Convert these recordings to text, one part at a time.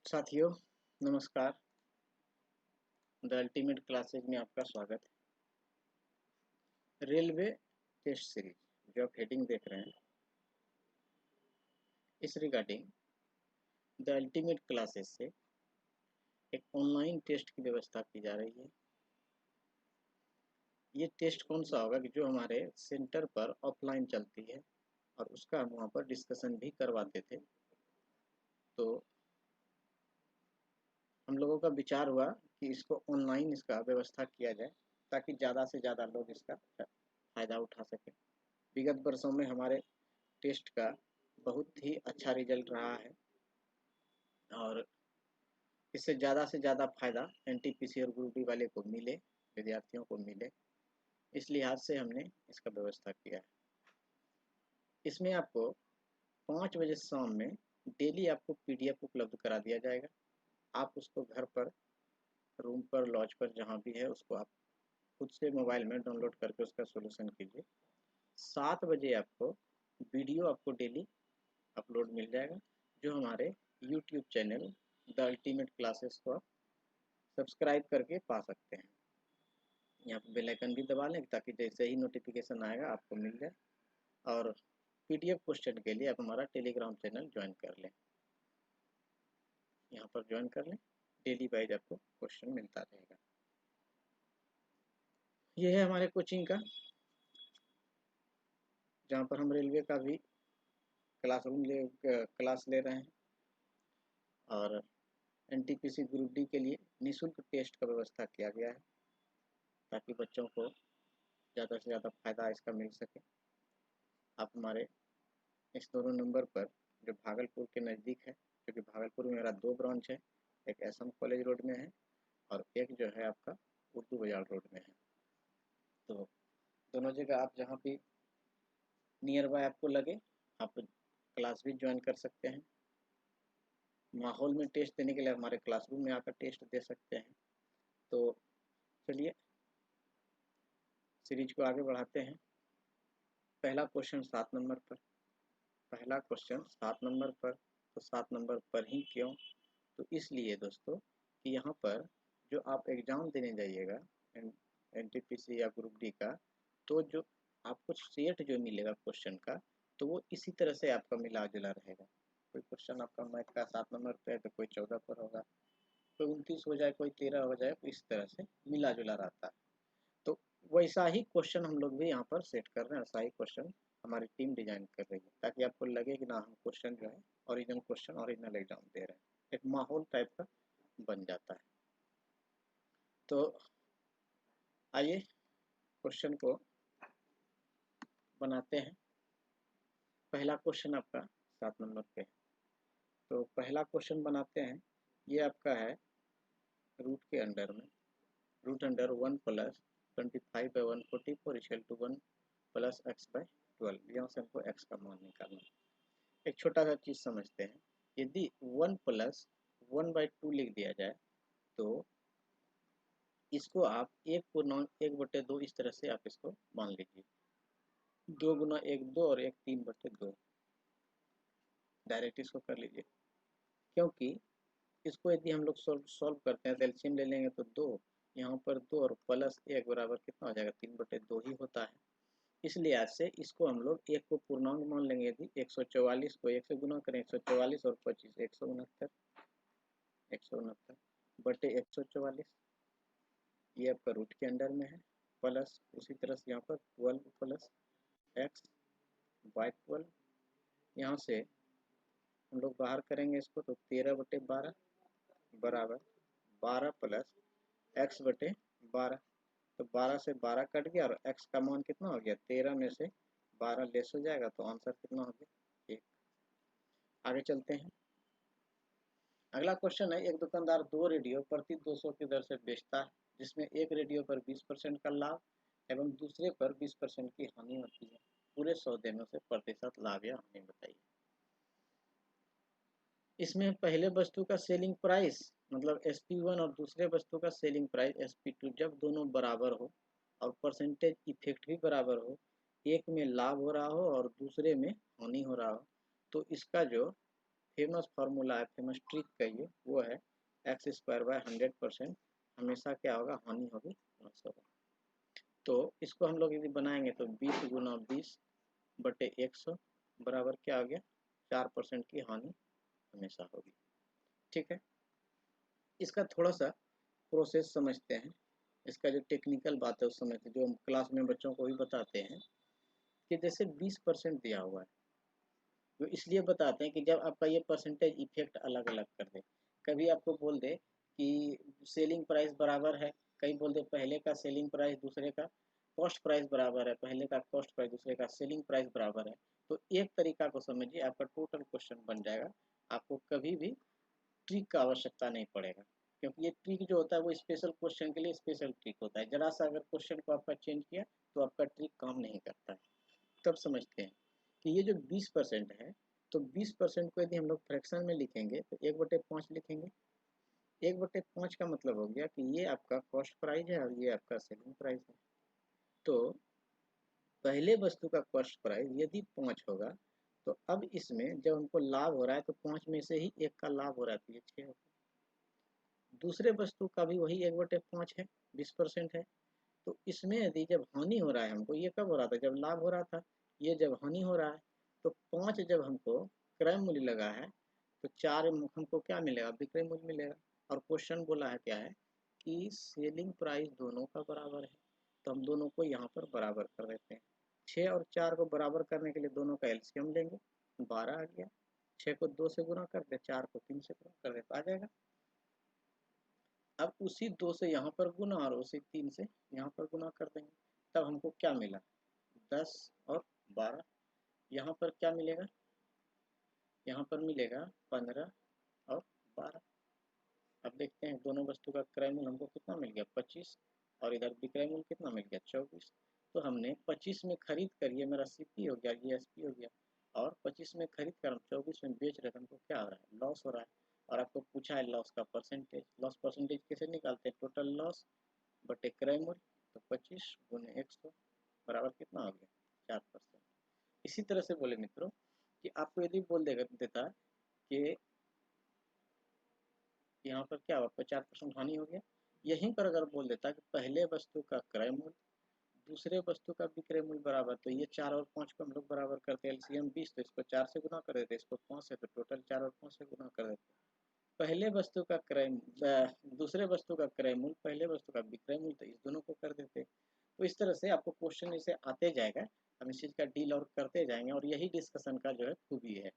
साथियों नमस्कार। The ultimate classes में आपका स्वागत है। रेलवे टेस्ट सीरीज जो आप हेडिंग देख रहे हैं, इस रिगार्डिंग द अल्टीमेट क्लासेज से एक ऑनलाइन टेस्ट की व्यवस्था की जा रही है। ये टेस्ट कौन सा होगा कि जो हमारे सेंटर पर ऑफलाइन चलती है और उसका हम वहाँ पर डिस्कशन भी करवाते थे। तो हम लोगों का विचार हुआ कि इसको ऑनलाइन इसका व्यवस्था किया जाए ताकि ज़्यादा से ज़्यादा लोग इसका फ़ायदा उठा सकें। विगत वर्षों में हमारे टेस्ट का बहुत ही अच्छा रिजल्ट रहा है और इससे ज़्यादा से ज़्यादा फ़ायदा एनटीपीसी और ग्रुप डी वाले को मिले, विद्यार्थियों को मिले, इस लिहाज से हमने इसका व्यवस्था किया है। इसमें आपको 5 बजे शाम में डेली आपको पीडीएफ उपलब्ध करा दिया जाएगा। आप उसको घर पर, रूम पर, लॉज पर, जहाँ भी है उसको आप खुद से मोबाइल में डाउनलोड करके उसका सोल्यूशन कीजिए। 7 बजे आपको वीडियो आपको डेली अपलोड मिल जाएगा, जो हमारे YouTube channel the ultimate classes को आप सब्सक्राइब करके पा सकते हैं। यहाँ पर बेल आइकन भी दबा लें ताकि जैसे ही नोटिफिकेशन आएगा आपको मिल जाए। और पीडीएफ क्वेश्चन के लिए आप हमारा टेलीग्राम चैनल ज्वाइन कर लें। यहाँ पर ज्वाइन कर लें, डेली वाइज आपको क्वेश्चन मिलता रहेगा। ये है हमारे कोचिंग का, जहाँ पर हम रेलवे का भी क्लास ले रहे हैं और एनटीपीसी ग्रुप डी के लिए निःशुल्क टेस्ट का व्यवस्था किया गया है ताकि बच्चों को ज़्यादा से ज़्यादा फ़ायदा इसका मिल सके। आप हमारे इस दोनों नंबर पर, जो भागलपुर के नज़दीक है, क्योंकि भागलपुर में मेरा 2 ब्रांच है, एक एसएम कॉलेज रोड में है और एक जो है आपका उर्दू बाजार रोड में है। तो दोनों जगह आप जहाँ भी नियर बाय आपको लगे आप क्लास भी ज्वाइन कर सकते हैं। माहौल में टेस्ट देने के लिए हमारे क्लासरूम में आकर टेस्ट दे सकते हैं। तो चलिए सीरीज को आगे बढ़ाते हैं। पहला क्वेश्चन 7 नंबर पर, पहला क्वेश्चन 7 नंबर पर। तो 7 नंबर पर ही क्यों? तो इसलिए दोस्तों कि यहाँ पर जो आप एग्ज़ाम देने जाइएगा एनटीपीसी या ग्रुप डी का, तो जो आपको सेट जो मिलेगा क्वेश्चन का, तो वो इसी तरह से आपका मिला जुला रहेगा। कोई क्वेश्चन आपका मैथ का 7 नंबर पे है तो कोई 14 पर होगा, कोई 29 हो जाए, कोई 13 हो जाए, इस तरह से मिला जुला रहता है। तो वैसा ही क्वेश्चन हम लोग भी यहाँ पर सेट कर रहे हैं, ऐसा ही क्वेश्चन हमारी टीम डिजाइन कर रही है ताकि आपको लगे कि ना हम क्वेश्चन जो है ओरिजिनल क्वेश्चन, ओरिजिनल एग्जाम दे रहे हैं। एक माहौल टाइप का बन जाता है। तो आइए क्वेश्चन को बनाते हैं। पहला क्वेश्चन आपका 7 नंबर पे है। तो पहला क्वेश्चन बनाते हैं। ये आपका है रूट के अंडर में, root under 1 plus 25/144 equal to 1 plus X by 12। यहाँ से हमको एक्स का मान निकालना है। एक छोटा सा चीज़ समझते हैं। यदि 1 प्लस 1/2 लिख दिया जाए तो इसको आप 1 गुना 1/2 इस तरह से आप इसको मान लीजिए। 2 गुना 1 2 और 1 3/2 डायरेक्ट इसको कर लीजिए। क्योंकि इसको यदि हम लोग सॉल्व करते हैं तो एलसीएम ले लेंगे तो 2, यहाँ पर 2 और प्लस 1 बराबर कितना हो जाएगा? 3/2 ही होता है। इसलिए आज से इसको हम लोग 1 को पूर्णांक मान लेंगे। यदि 144 को 1 से गुना करें, 144 और 25 169, 169 बटे 144, ये आपका रूट के अंडर में है। प्लस उसी तरह से यहाँ पर 12 प्लस एक्स बाई 12, यहाँ से हम लोग बाहर करेंगे इसको तो 13/12 बराबर 12 प्लस एक्स बटे 12। तो 12 से 12 कट गया और एक्स का मान कितना हो गया? 13 में से 12 लेस हो जाएगा तो आंसर कितना हो गया? 1। आगे चलते हैं। अगला क्वेश्चन है, एक दुकानदार 2 रेडियो प्रति 200 की दर से बेचता है, जिसमें एक रेडियो पर 20% का लाभ एवं दूसरे पर 20% की हानि होती है। पूरे सौदे में से प्रतिशत लाभ या हानि बताइए। इसमें पहले वस्तु का सेलिंग प्राइस मतलब SP1 और दूसरे वस्तु का सेलिंग प्राइस SP2 जब दोनों बराबर हो और परसेंटेज इफेक्ट भी बराबर हो, एक में लाभ हो रहा हो और दूसरे में हानि हो रहा हो, तो इसका जो फेमस फार्मूला है, फेमस ट्रिक का ये वो है x² / 100% हमेशा क्या होगा, हानि होगी लॉस होगा। तो इसको हम लोग यदि बनाएंगे तो 20 × 20/100 बराबर क्या हो गया, 4% की हानि हमेशा होगी। ठीक है, इसका थोड़ा सा प्रोसेस समझते हैं, इसका जो टेक्निकल बात है उस समय जो हम क्लास में बच्चों को भी बताते हैं कि जैसे 20% दिया हुआ है, तो इसलिए बताते हैं कि जब आपका ये परसेंटेज इफेक्ट अलग अलग कर दे, कभी आपको बोल दे कि सेलिंग प्राइस बराबर है, कहीं बोल दे पहले का सेलिंग प्राइस दूसरे का कॉस्ट प्राइस बराबर है, पहले का कॉस्ट प्राइस दूसरे का सेलिंग प्राइस बराबर है, तो एक तरीका को समझिए आपका टोटल क्वेश्चन बन जाएगा। आपको कभी भी ट्रिक का आवश्यकता नहीं पड़ेगा, क्योंकि ये ट्रिक जो होता है वो स्पेशल क्वेश्चन के लिए स्पेशल ट्रिक होता है। जरा सा अगर क्वेश्चन को आपका चेंज किया तो आपका ट्रिक काम नहीं करता है। तब समझते हैं कि ये जो 20% है, तो 20% को यदि हम लोग फ्रैक्शन में लिखेंगे तो 1/5 लिखेंगे। 1/5 का मतलब हो गया कि ये आपका कॉस्ट प्राइस है और ये आपका सेलिंग प्राइस है। तो पहले वस्तु का कॉस्ट प्राइस यदि 5 होगा, तो अब इसमें जब हमको लाभ हो रहा है तो 5 में से ही 1 का लाभ हो रहा है, तो ये 6 होगा। दूसरे वस्तु का भी वही 1/5 है, 20% है। तो इसमें यदि जब हानि हो रहा है हमको, ये कब हो रहा था, जब लाभ हो रहा था, ये जब हानि हो रहा है, तो 5 जब हमको क्रय मूल्य लगा है तो 4 हमको क्या मिलेगा, विक्रय मूल्य मिलेगा। और क्वेश्चन बोला है क्या है कि सेलिंग प्राइस दोनों का बराबर है, तो हम दोनों को यहाँ पर बराबर कर देते हैं। 6 और 4 को बराबर करने के लिए दोनों का एलसीएम लेंगे, 12 आ गया। 6 को 2 से गुना कर दे, 4 को 3 से गुना कर दे, तो आ जाएगा। अब उसी 2 से यहाँ पर गुना और उसी 3 से यहाँ पर गुना कर देंगे, तब हमको क्या मिला, 10 और 12। यहाँ पर क्या मिलेगा, यहाँ पर मिलेगा 15 और 12। अब देखते हैं दोनों वस्तु का क्रय मूल्य हमको कितना मिल गया, 25, और इधर विक्रय मूल्य कितना मिल गया, 24। तो हमने 25 में खरीद कर, ये मेरा सीपी हो गया, ये एसपी हो गया, और 25 में खरीद कर हम 24 में बेच रहे थे, हमको क्या हो रहा है, लॉस हो रहा है। और आपको पूछा है लॉस का परसेंटेज, लॉस परसेंटेज कैसे निकालते हैं, टोटल लॉस बटे क्रय मूल्य, तो 25 × 100 बराबर कितना हो गया, 4%। इसी तरह से बोले मित्रों कि आपको यदि बोल देता कि यहाँ पर क्या हुआ, 50% हानि हो गया, यहीं पर अगर बोल देता कि पहले वस्तु का क्रय मूल्य दूसरे वस्तु का विक्रय मूल्य बराबर, तो ये 4 और 5 को हम लोग बराबर करते हैं, एलसीएम 20, तो इसको 4 से गुना कर देते, इसको 5 से, तो टोटल 4 और 5 से गुना कर देते। पहले वस्तु का क्रय दूसरे वस्तु का क्रय मूल्य पहले वस्तु का विक्रय मूल्य, तो इस दोनों को कर देते। तो इस तरह से आपको क्वेश्चन इसे आते जाएगा, हम इस चीज़ का डील और करते जाएंगे, और यही डिस्कशन का जो है खूबी है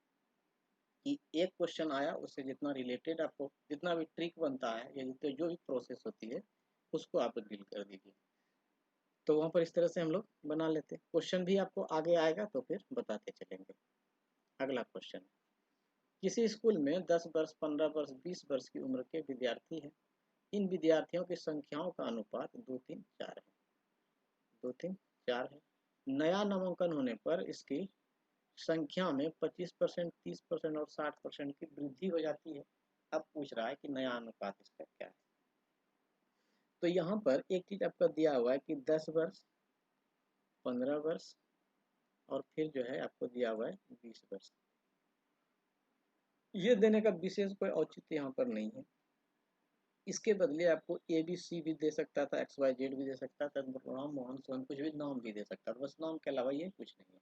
कि एक क्वेश्चन आया उससे जितना रिलेटेड आपको जितना भी ट्रिक बनता है या जो भी प्रोसेस होती है उसको आप डील कर दीजिए। तो वहाँ पर इस तरह से हम लोग बना लेते हैं। क्वेश्चन भी आपको आगे आएगा तो फिर बताते चलेंगे। अगला क्वेश्चन, किसी स्कूल में 10 वर्ष, 15 वर्ष, 20 वर्ष की उम्र के विद्यार्थी हैं। इन विद्यार्थियों की संख्याओं का अनुपात 2, 3, 4 है। 2, 3, 4 है। नया नामांकन होने पर इसकी संख्या में 25%, 30% और 60% की वृद्धि हो जाती है। अब पूछ रहा है कि नया अनुपात इसका क्या है। तो यहाँ पर एक चीज आपका दिया हुआ है कि 10 वर्ष, 15 वर्ष और फिर जो है आपको दिया हुआ है 20 वर्ष। ये देने का विशेष कोई औचित्य यहाँ पर नहीं है। इसके बदले आपको ABC भी दे सकता था, XYZ भी दे सकता था, राम मोहन सोहन कुछ भी नाम भी दे सकता था, बस नाम के अलावा ये कुछ नहीं है।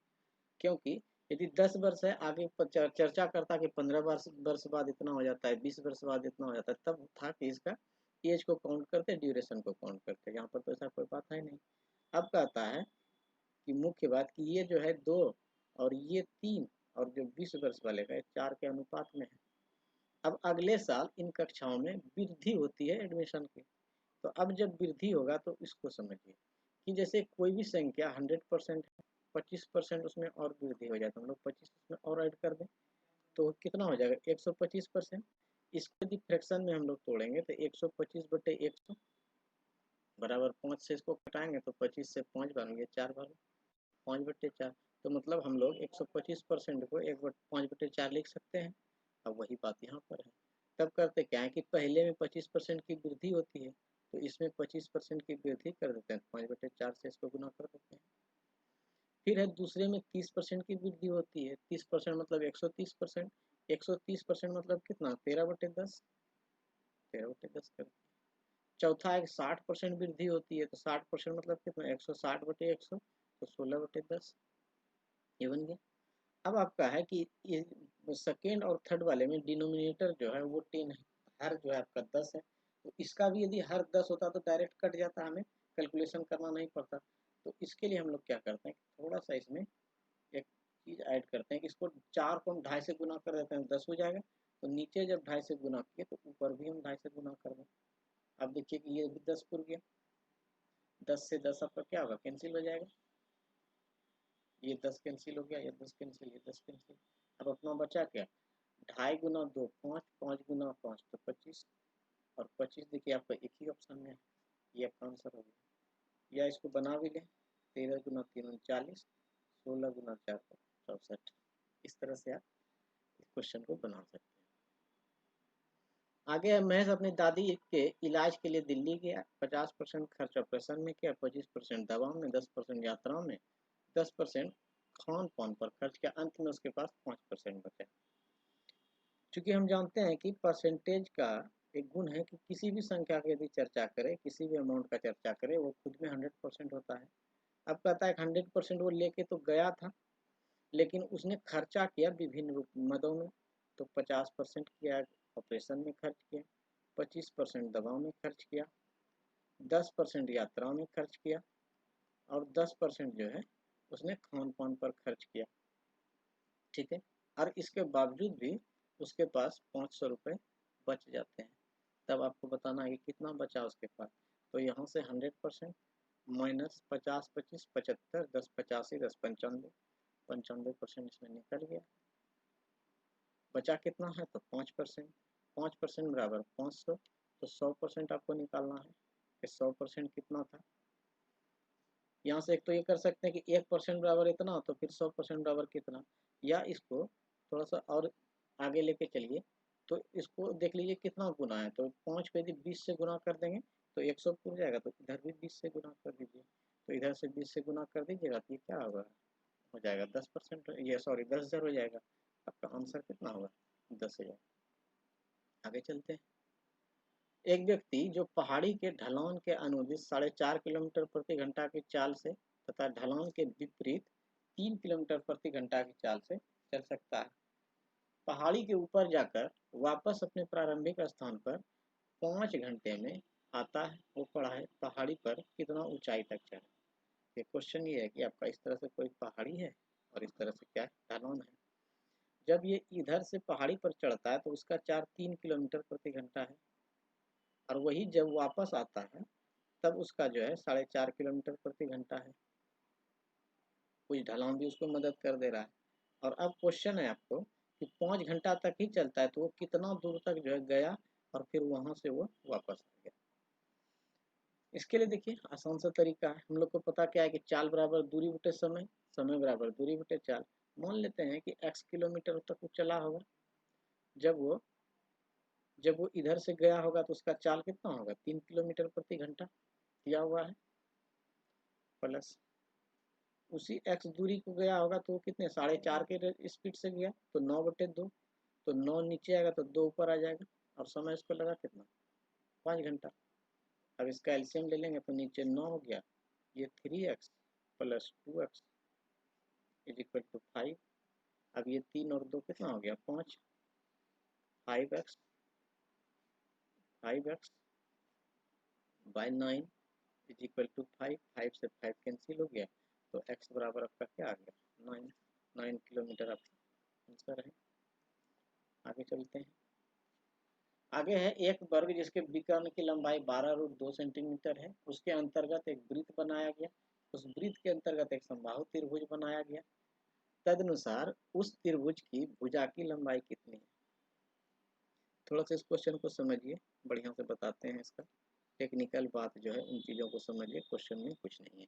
क्योंकि यदि 10 वर्ष है, आगे चर्चा करता कि 15 वर्ष बाद इतना हो जाता है, 20 वर्ष बाद इतना हो जाता है, तब था कि इसका एज को काउंट करते, ड्यूरेशन को काउंट करते। यहाँ पर तो ऐसा कोई बात है नहीं। अब कहता है कि मुख्य बात कि ये जो है 2 और ये 3 और जो 20 वर्ष वाले का 4 के अनुपात में है। अब अगले साल इन कक्षाओं में वृद्धि होती है एडमिशन की। तो अब जब वृद्धि होगा तो इसको समझिए कि जैसे कोई भी संख्या 100% है, 25% उसमें और वृद्धि हो जाए तो हम लोग 25 उसमें और ऐड कर दें, तो कितना हो जाएगा, 125%। इसको यदि फ्रैक्शन में हम लोग तोड़ेंगे तो 125/100 बराबर 5 से इसको घटाएंगे तो 25 से 5 बन गया 4 बार, 5/4। तो मतलब हम लोग 125% को 5/4 लिख सकते हैं। अब वही बात यहाँ पर है। तब करते क्या है कि पहले में 25% की वृद्धि होती है, तो इसमें 25% की वृद्धि कर देते हैं, 5/4 से इसको गुना कर देते हैं। फिर है दूसरे में 30% की वृद्धि होती है, 30% मतलब 130%, 130% मतलब कितना, 13/10, 13/10 कर। चौथा है 60% वृद्धि होती है, तो 60% मतलब कितना, 160/100, तो 16/10 ये बन गया। अब आपका है कि ये सेकेंड और थर्ड वाले में डिनोमिनेटर जो है वो 10 है, हर जो है आपका 10 है, तो इसका भी यदि हर 10 होता तो डायरेक्ट कट जाता, हमें कैलकुलेशन करना नहीं पड़ता। तो इसके लिए हम लोग क्या करते हैं, थोड़ा सा इसमें एक चीज़ ऐड करते हैं कि इसको 4 को हम 2.5 से गुना कर देते हैं, 10 हो जाएगा। तो नीचे जब 2.5 से गुना किए तो ऊपर भी हम 2.5 से गुना कर दें। अब देखिए कि ये भी 10 पुर गया, 10 से 10 आपका क्या होगा, कैंसिल हो जाएगा, ये 10 कैंसिल हो गया, ये 10 कैंसिल, ये 10 कैंसिल। अब अपना बचा क्या, 2.5 गुना 2 5, 5 गुना 5 तो 25, और 25 देखिए आपका एक ही ऑप्शन में है, ये आपका आंसर हो गया। या इसको बना भी लें, 13 गुना 3 39, 16 गुना 4 64। इस तरह से आप इस क्वेश्चन को बना सकते हैं। आगे महज अपनी दादी के इलाज के लिए दिल्ली गया, 50% खर्च ऑपरेशन में किया, 25% दवा में, 10% यात्रा में, 10% खान पान पर खर्च किया, अंत में उसके पास 5% बचा। चूंकि हम जानते हैं कि परसेंटेज का एक गुण है कि किसी भी संख्या की यदि चर्चा करें, किसी भी अमाउंट का चर्चा करें, वो खुद में 100% होता है। अब कहता है 100% वो लेके तो गया था, लेकिन उसने खर्चा किया विभिन्न रूप मदों में, तो 50% किया ऑपरेशन में खर्च किया, 25% दवाओं में खर्च किया, 10% यात्रा में खर्च किया, और 10% जो है उसने खान पान पर खर्च किया। ठीक है, और इसके बावजूद भी उसके पास 500 रुपये बच जाते हैं। तब आपको बताना है कि कितना बचा उसके पास। तो यहाँ से 100% माइनस 50 25 75, 10 85, 10 95, 95% इसमें निकल गया। बचा कितना है, तो 5%, 5% बराबर 500, तो 100% आपको निकालना है कि 100% कितना था। यहाँ से एक तो ये कर सकते हैं कि 1% बराबर इतना, तो फिर 100% बराबर कितना, या इसको थोड़ा सा और आगे लेके चलिए, तो इसको देख लीजिए कितना गुना है। तो 5 को यदि 20 से गुना कर देंगे तो 100 पूर जाएगा, तो इधर भी 20 से गुना कर दीजिए, तो इधर से 20 से गुना कर दीजिएगा, तो ये क्या होगा, हो जाएगा 10%, ये सॉरी 10,000 हो जाएगा। आपका आंसर कितना होगा, 10,000। आगे चलते हैं। एक व्यक्ति जो पहाड़ी के ढलान के अनुदिश 4.5 किलोमीटर प्रति घंटा की चाल से तथा ढलान के विपरीत 3 किलोमीटर प्रति घंटा की चाल से चल सकता है, पहाड़ी के ऊपर जाकर वापस अपने प्रारंभिक स्थान पर 5 घंटे में आता है, वो पड़ा है पहाड़ी पर कितना ऊंचाई तक चढ़े। ये क्वेश्चन ये है कि आपका इस तरह से कोई पहाड़ी है और इस तरह से क्या ढलान है। जब ये इधर से पहाड़ी पर चढ़ता है तो उसका 3 किलोमीटर प्रति घंटा है, और वही जब वापस आता है तब उसका जो है 4.5 किलोमीटर प्रति घंटा है। कुछ ढलान भी उसको मदद कर दे रहा है। और अब क्वेश्चन है आपको कि 5 घंटा तक ही चलता है, तो वो कितना दूर तक जो है गया और फिर वहां से वो वापस आ गया। इसके लिए देखिए आसान सा तरीका है, हम लोग को पता क्या है कि चाल बराबर दूरी बटे समय, समय बराबर दूरी बटे चाल। मान लेते हैं कि x किलोमीटर तक वो चला होगा, जब वो इधर से गया होगा तो उसका चाल कितना होगा, 3 किलोमीटर प्रति घंटा दिया हुआ है, प्लस उसी x दूरी को गया होगा तो वो कितने 4.5 के स्पीड से गया, तो 9/2, तो 9 नीचे आएगा तो 2 ऊपर आ जाएगा, और समय इसको लगा कितना, 5 घंटा। अब इसका एलसीएम ले लेंगे तो नीचे 9 हो गया, ये 3x plus 2x is equal to 5। अब ये 3 और 2 कितना हो गया, 5, 5x 5x by 9 is equal to 5, 5 से 5 कैंसिल हो गया, तो x बराबर आपका क्या आ गया, 9, 9 किलोमीटर आपका आंसर है। आगे चलते हैं। आगे है एक वर्ग जिसके विकर्ण की लंबाई 12√2 सेंटीमीटर है, उसके अंतर्गत एक वृत्त बनाया गया, उस वृत्त के अंतर्गत एक समबाहु त्रिभुज बनाया गया, तदनुसार उस त्रिभुज की भुजा की लंबाई कितनी है। थोड़ा सा इस क्वेश्चन को समझिए, बढ़िया से बताते हैं इसका टेक्निकल बात जो है, उन चीज़ों को समझिए, क्वेश्चन में कुछ नहीं है।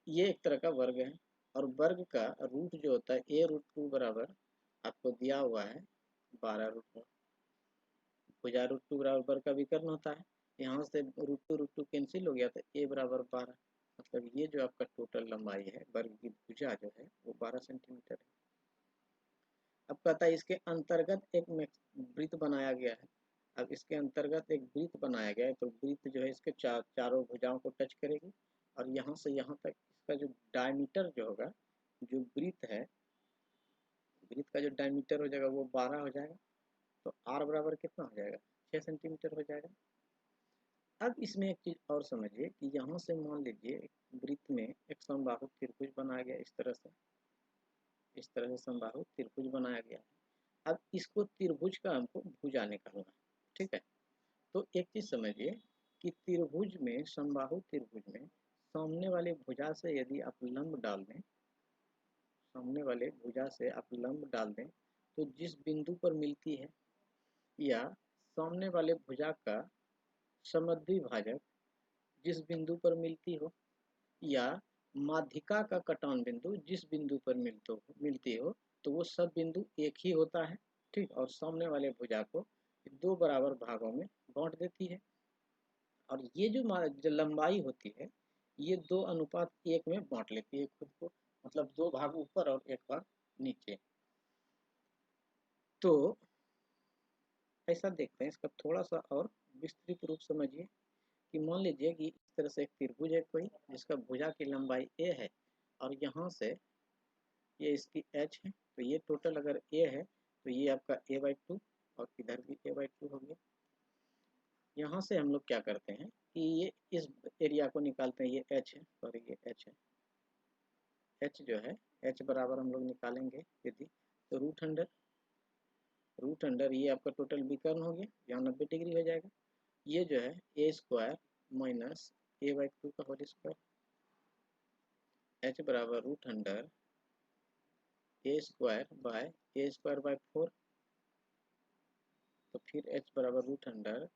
ये एक तरह का वर्ग है, और वर्ग का रूट जो होता है a√2 बराबर आपको दिया हुआ है 12√2, भुजा √2 बराबर वर्ग का विकर्ण होता है, यहाँ से √2 कैंसिल हो गया, तो a बराबर 12, मतलब ये जो आपका टोटल लंबाई है वर्ग की भुजा जो है वो 12 सेंटीमीटर है। अब कहता है इसके अंतर्गत एक वृत्त बनाया गया है। अब इसके अंतर्गत एक वृत्त बनाया गया है, तो वृत्त जो है इसके चारों भुजाओं को टच करेगी और यहाँ से यहाँ तक इसका जो डायमीटर जो होगा, जो वृत्त है, वृत्त का जो डायमीटर हो जाएगा वो 12 हो जाएगा। तो r बराबर कितना हो जाएगा, 6 सेंटीमीटर हो जाएगा। अब इसमें एक चीज और समझिए कि यहाँ से मान लीजिए वृत्त में एक समबाहु त्रिभुज बनाया गया, इस तरह से समबाहु त्रिभुज बनाया गया है। अब इसको त्रिभुज का हमको भुजा निकालना है, ठीक है। तो एक चीज समझिए कि त्रिभुज में, समबाहु त्रिभुज में सामने वाले भुजा से यदि आप लंब डाल दें, सामने वाले भुजा से आप लंब डाल दें, तो जिस बिंदु पर मिलती है, या सामने वाले भुजा का समद्विभाजक जिस बिंदु पर मिलती हो, या माध्यिका का कटान बिंदु जिस बिंदु पर मिलती हो, तो वो सब बिंदु एक ही होता है, ठीक। और सामने वाले भुजा को दो बराबर भागों में बांट देती है। और ये जो लंबाई होती है, ये 2:1 में बांट लेती है खुद को, मतलब 2 भाग ऊपर और 1 भाग नीचे। तो ऐसा देखते हैं, इसका थोड़ा सा और विस्तृत रूप समझिए कि मान लीजिए कि इस तरह से एक त्रिभुज है कोई, जिसका भुजा की लंबाई a है और यहाँ से ये इसकी h है, तो ये टोटल अगर a है तो ये आपका a/2 और इधर भी a/2 हो गया। यहाँ से हम लोग क्या करते हैं कि ये इस एरिया को निकालते हैं, ये h है, सॉरी ये h है, h जो है, h बराबर हम लोग निकालेंगे यदि, तो रूट अंडर ये आपका टोटल विकर्ण हो गया, यहाँ 90 डिग्री हो जाएगा। ये जो है a² माइनस a/2 का होल स्क्वायर, h बराबर रूट अंडर a² बाय 4, तो फिर h बराबर रूट अंडर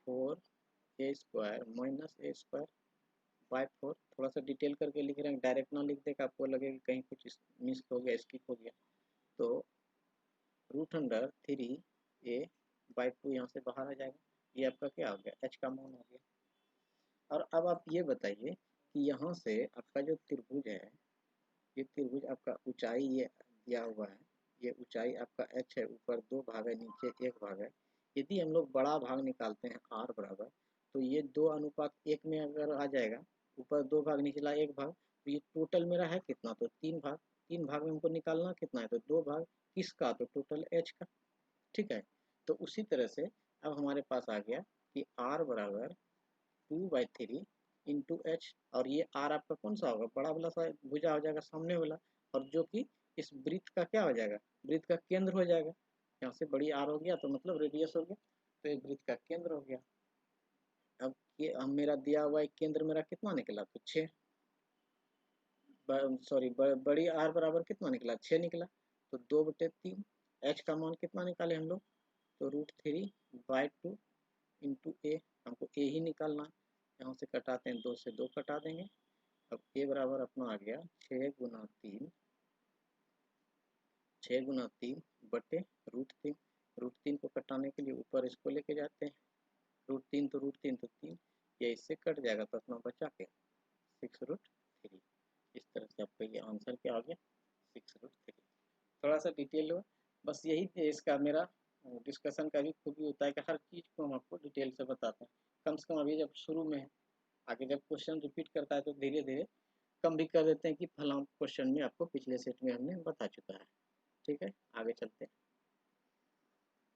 4a² माइनस a²बाय 4। थोड़ा सा डिटेल करके लिख रहे हैं, डायरेक्ट ना लिख देगा, आपको लगेगा कहीं कुछ मिस हो गया, स्किप हो गया। तो रूट अंडर 3a/2 यहाँ से बाहर आ जाएगा, ये आपका क्या हो गया, h का मान हो गया। और अब आप ये बताइए कि यहाँ से आपका जो त्रिभुज है, ये त्रिभुज आपका ऊंचाई ये दिया हुआ है, ये ऊंचाई आपका h है, ऊपर 2 भाग है, नीचे 1 भाग है। यदि हम लोग बड़ा भाग निकालते हैं r बराबर, तो ये 2:1 में अगर आ जाएगा, ऊपर 2 भाग निचला 1 भाग, तो ये टोटल मेरा है कितना, तो 3 भाग। 3 भाग में हमको निकालना कितना है, तो 2 भाग किसका, तो टोटल h का, ठीक है। तो उसी तरह से अब हमारे पास आ गया कि r बराबर 2/3 इंटू एच, और ये आर आपका कौन सा होगा, बड़ा वाला सा भुजा हो जाएगा सामने वाला, और जो कि इस वृत्त का क्या हो जाएगा, वृत्त का केंद्र हो जाएगा। यहाँ से बड़ी आर हो गया तो मतलब रेडियस हो गया, तो ये वृत्त का केंद्र हो गया। अब ये मेरा दिया हुआ एक केंद्र मेरा कितना निकला, तो 6, सॉरी बड़ी आर बराबर कितना निकला, 6 निकला, तो 2/3। एच का मान कितना निकाले हम लोग, तो √3/2 इंटू ए, हमको ए ही निकालना है। यहाँ से कटाते हैं, 2 से 2 कटा देंगे। अब ए बराबर अपना आ गया 6 गुना 3 बटे √3। √3 को कटाने के लिए ऊपर इसको लेके जाते हैं, √3 तो √3 तो 3, ये इससे कट जाएगा, तो अपना बचा के 6√3। इस तरह से आपका ये आंसर क्या आ गया, 6√3। थोड़ा सा डिटेल हुआ, बस यही इसका मेरा डिस्कशन का भी खूबी होता है कि हर चीज़ को हम आपको डिटेल से बताते हैं। कम से कम अभी जब शुरू में है, आगे जब क्वेश्चन रिपीट करता है तो धीरे धीरे कम भी कर देते हैं कि फलां क्वेश्चन में आपको पिछले सेट में हमने बता चुका है, ठीक है। आगे चलते हैं,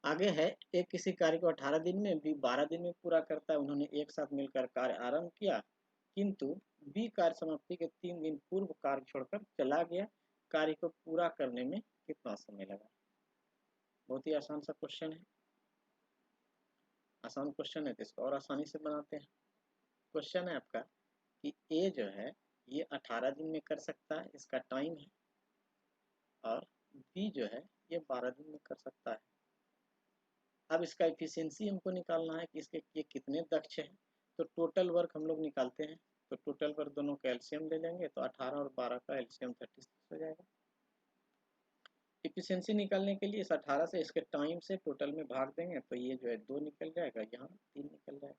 आगे है, एक किसी कार्य को 18 दिन में, बी 12 दिन में पूरा करता है। उन्होंने एक साथ मिलकर कार्य आरंभ किया, किंतु बी कार्य समाप्ति के 3 दिन पूर्व कार्य छोड़कर चला गया। कार्य को पूरा करने में कितना समय लगा। बहुत ही आसान सा क्वेश्चन है, आसान क्वेश्चन है तो इसको और आसानी से बनाते हैं। क्वेश्चन है आपका कि ए जो है ये 18 दिन में कर सकता है, इसका टाइम है, और बी जो है ये 12 दिन में कर सकता है। अब इसका एफिशिएंसी हमको निकालना है कि इसके ये कितने दक्ष है। तो टोटल वर्क हम लोग निकालते हैं, तो टोटल वर्क दोनों का एलसीएम ले लेंगे, तो 18 और 12 का एलसीएम 36 हो जाएगा। एफिशिएंसी निकालने के लिए इस 18 से इसके टाइम से टोटल में भाग देंगे, तो ये जो है 2 निकल जाएगा, यहाँ 3 निकल जाएगा।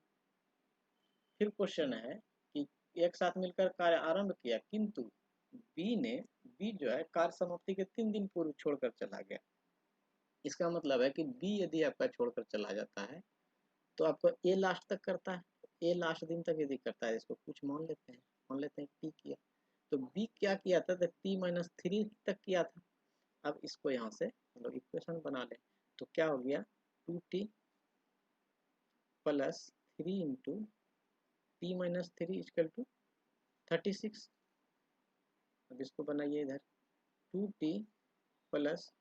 फिर क्वेश्चन है कि एक साथ मिलकर कार्य आरंभ किया, किंतु बी जो है कार्य समाप्ति के 3 दिन पूर्व छोड़कर चला गया। इसका मतलब है कि बी यदि आपका छोड़कर चला जाता है तो आपको ए लास्ट तक करता है, ए लास्ट दिन तक यदि करता है, इसको कुछ मान लेते हैं टी किया, तो बी क्या किया था, तो टी माइनस थ्री तक किया था। अब इसको यहाँ से हम लोग इक्वेशन बना लें, तो क्या हो गया, two T plus three into T minus three equal to 36। अब इसको बनाइए इधर, two T plus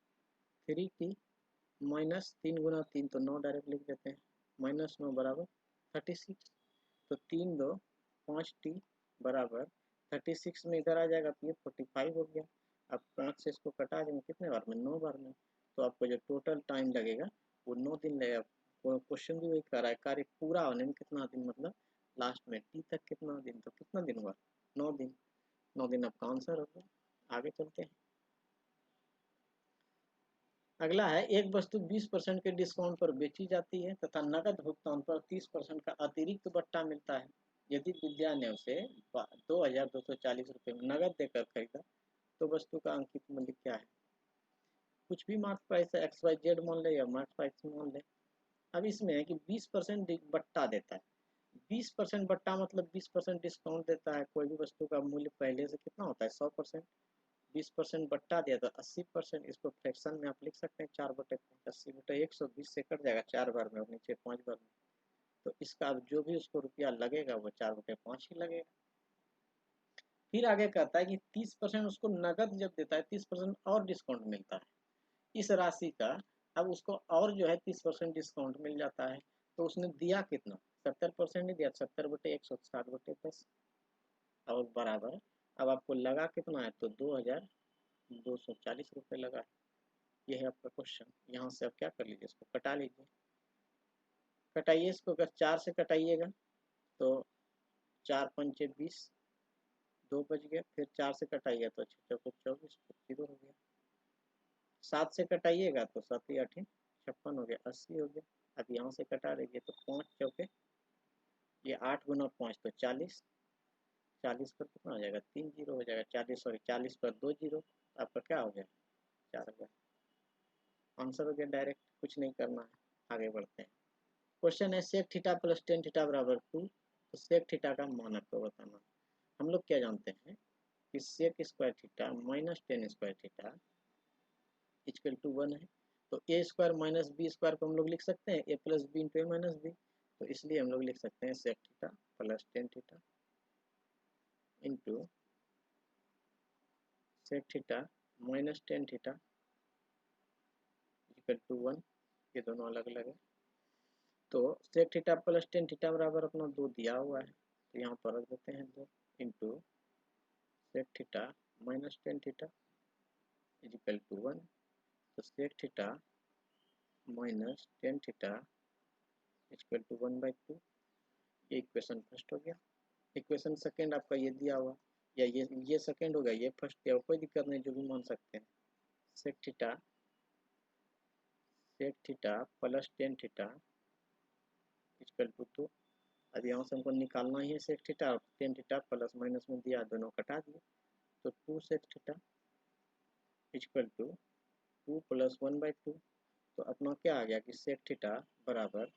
three T minus तीन गुना तीन तो नौ डायरेक्ट लिख देते हैं, माइनस नौ बराबर 36। तो तीन दो पाँच टी बराबर 36 में इधर आ जाएगा तो ये 45 हो गया। अब 5 से इसको कटा देंगे कितने बार में, 9 बार में, तो आपको जो टोटल टाइम लगेगा वो 9 दिन लगेगा। क्वेश्चन भी वही कर रहा है, कार्य पूरा होने में कितना दिन, मतलब लास्ट में टी तक कितना दिन, तो कितना दिन हुआ, 9 दिन। 9 दिन आपका आंसर होगा। आगे चलते हैं। अगला है, एक वस्तु 20% के डिस्काउंट पर बेची जाती है तथा नकद भुगतान पर 30% का अतिरिक्त बट्टा मिलता है। यदि विद्या ने उसे 2240 रुपये में नकद देकर खरीदा तो वस्तु का अंकित मूल्य क्या है। कुछ भी मार्क प्राइस है, XYZ मान ले या मार्क प्राइस मान ले। अब इसमें है कि 20% बट्टा देता है। 20% बट्टा मतलब 20% डिस्काउंट देता है। कोई भी वस्तु का मूल्य पहले से कितना होता है, 100%। 20% बट्टा दिया तो 80%। इसको फ्रैक्शन में आप लिख सकते हैं, 4/5, 80/120 से कट जाएगा 4 बार में और नीचे 5 बार में। तो इसका अब जो भी उसको रुपया लगेगा वो 4/5 ही लगेगा। फिर आगे कहता है कि 30% उसको नगद जब देता है, 30% और डिस्काउंट मिलता है इस राशि का। अब उसको और जो है 30% डिस्काउंट मिल जाता है, तो उसने दिया कितना, 70% ही दिया, 70/160/10 और बराबर। अब आपको लगा कितना है, तो 2240 रुपये लगा है। ये है आपका क्वेश्चन। यहाँ से आप क्या कर लीजिए, इसको कटा लीजिए, कटाइए इसको। अगर 4 से कटाइएगा तो 4 पंचे 20, 2 बच गया। फिर 4 से कटाइएगा तो 6 चौके 24, 0 हो गया। 7 से कटाइएगा तो 7 8 56 हो गया, 80 हो गया। अब यहाँ से कटा लीजिए तो 5 चौके, ये 8 गुना 5 तो 40, 40 पर कितना हो जाएगा, 3 जीरो हो जाएगा, 40 पर 2 जीरो, आपका क्या हो गया, 4 हो गया। आंसर हो गया डायरेक्ट, कुछ नहीं करना है। आगे बढ़ते हैं। क्वेश्चन है sec theta plus tan theta बराबर 2, तो सेक थीटा का मान आपको बताना। हम लोग क्या जानते हैं कि sec square theta minus tan square theta equal to 1 है। तो A square minus B square को हम लोग लिख सकते हैं A plus B into A minus B. तो इसलिए हम लोग लिख सकते हैं sec theta plus tan theta into sec theta minus tan theta equal to 1। ये दोनों अलग अलग है। तो sec theta plus tan theta बराबर अपना 2 दिया हुआ है, तो यहाँ पर रख देते हैं 2 into sec theta minus tan theta equal to 1। तो sec theta minus tan theta equal to 1/2। ये इक्वेशन फर्स्ट हो गया। इक्वेशन सेकंड आपका ये दिया हुआ, या ये सेकंड हो गया, ये फर्स्ट दिया हुआ, कोई दिक्कत नहीं, जो भी मान सकते हैं। Sec theta plus tan theta equal to 2। अब यहाँ से हमको निकालना ही है सेक थीटा, और टेन थीटा प्लस माइनस में दिया, दोनों कटा दिए, तो 2 sec theta equal to 2 plus 1/2। तो अपना क्या आ गया कि सेक थीटा बराबर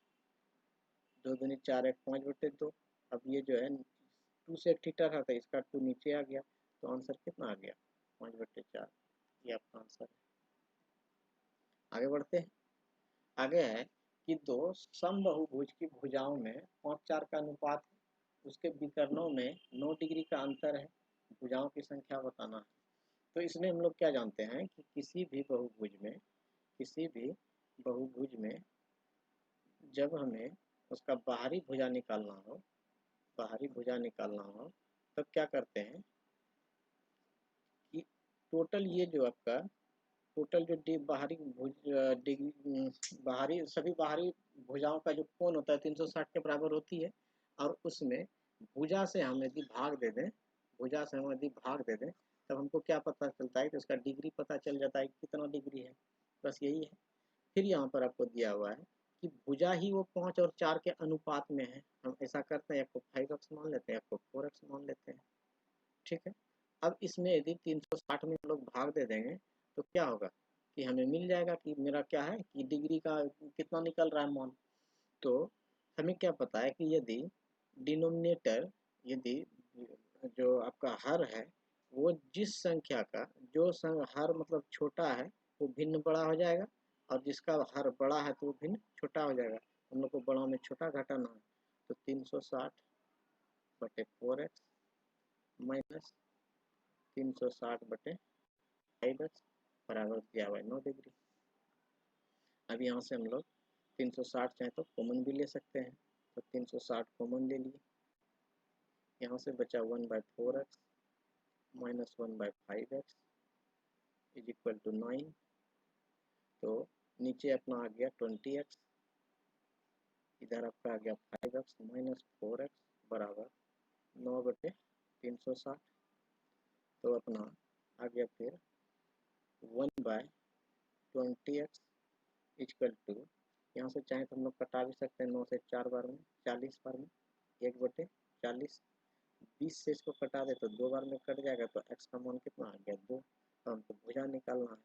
2 दूनी 4 1 5/2। अब ये जो है 2 सेक थीटा था तो इसका 2 नीचे आ गया, तो आंसर कितना आ गया, 5/4। ये आपका आंसर है। आगे बढ़ते हैं। आगे है कि दो समबाहुभुज की भुजाओं में 5:4 का अनुपात है, उसके विकर्णों में 9 डिग्री का अंतर है, भुजाओं की संख्या बताना है। तो इसमें हम लोग क्या जानते हैं कि किसी भी बहुभुज में जब हमें उसका बाहरी भुजा निकालना हो तब क्या करते हैं कि टोटल ये जो आपका टोटल जो बाहरी सभी बाहरी भुजाओं का जो कोण होता है 360 के बराबर होती है। और उसमें भुजा से हम यदि भाग दे दें तब हमको क्या पता चलता है कि उसका डिग्री पता चल जाता है कि कितना डिग्री है। बस यही है। फिर यहाँ पर आपको दिया हुआ है कि भुजा ही वो 5 और 4 के अनुपात में है। हम ऐसा करते हैं, एक को 5x मान लेते हैं, एक को 4x मान लेते हैं, ठीक है। अब इसमें यदि 360 में लोग भाग दे देंगे तो क्या होगा कि हमें मिल जाएगा कि मेरा क्या है कि डिग्री का कितना निकल रहा है मान। तो हमें क्या पता है कि यदि डिनोमिनेटर, यदि जो आपका हर है वो जिस संख्या का जो हर मतलब छोटा है वो भिन्न बड़ा हो जाएगा, और जिसका हर बड़ा है तो वो भिन्न छोटा हो जाएगा। हम लोग को बड़ा में छोटा घटाना है, तो 360/4x माइनस 360/5x बराबर दिया हुआ है 9 डिग्री। अब यहाँ से हम लोग 360 चाहे तो कॉमन भी ले सकते हैं, तो 360 कॉमन ले लिए। यहाँ से बचा 1/4x minus 1/5x is equal to 9। तो नीचे अपना आ गया 20x, इधर आपका आ गया 5x माइनस 4x बराबर 9/360। तो अपना आ गया फिर 1/20x इक्वल टू, यहाँ से चाहे तो हम लोग कटा भी सकते हैं 9 से 4 बार में, 40 बार में 1/40। 20 से इसको कटा दे तो 2 बार में कट जाएगा, तो x का मान कितना आ गया 2। तो हमको भुजा निकालना है,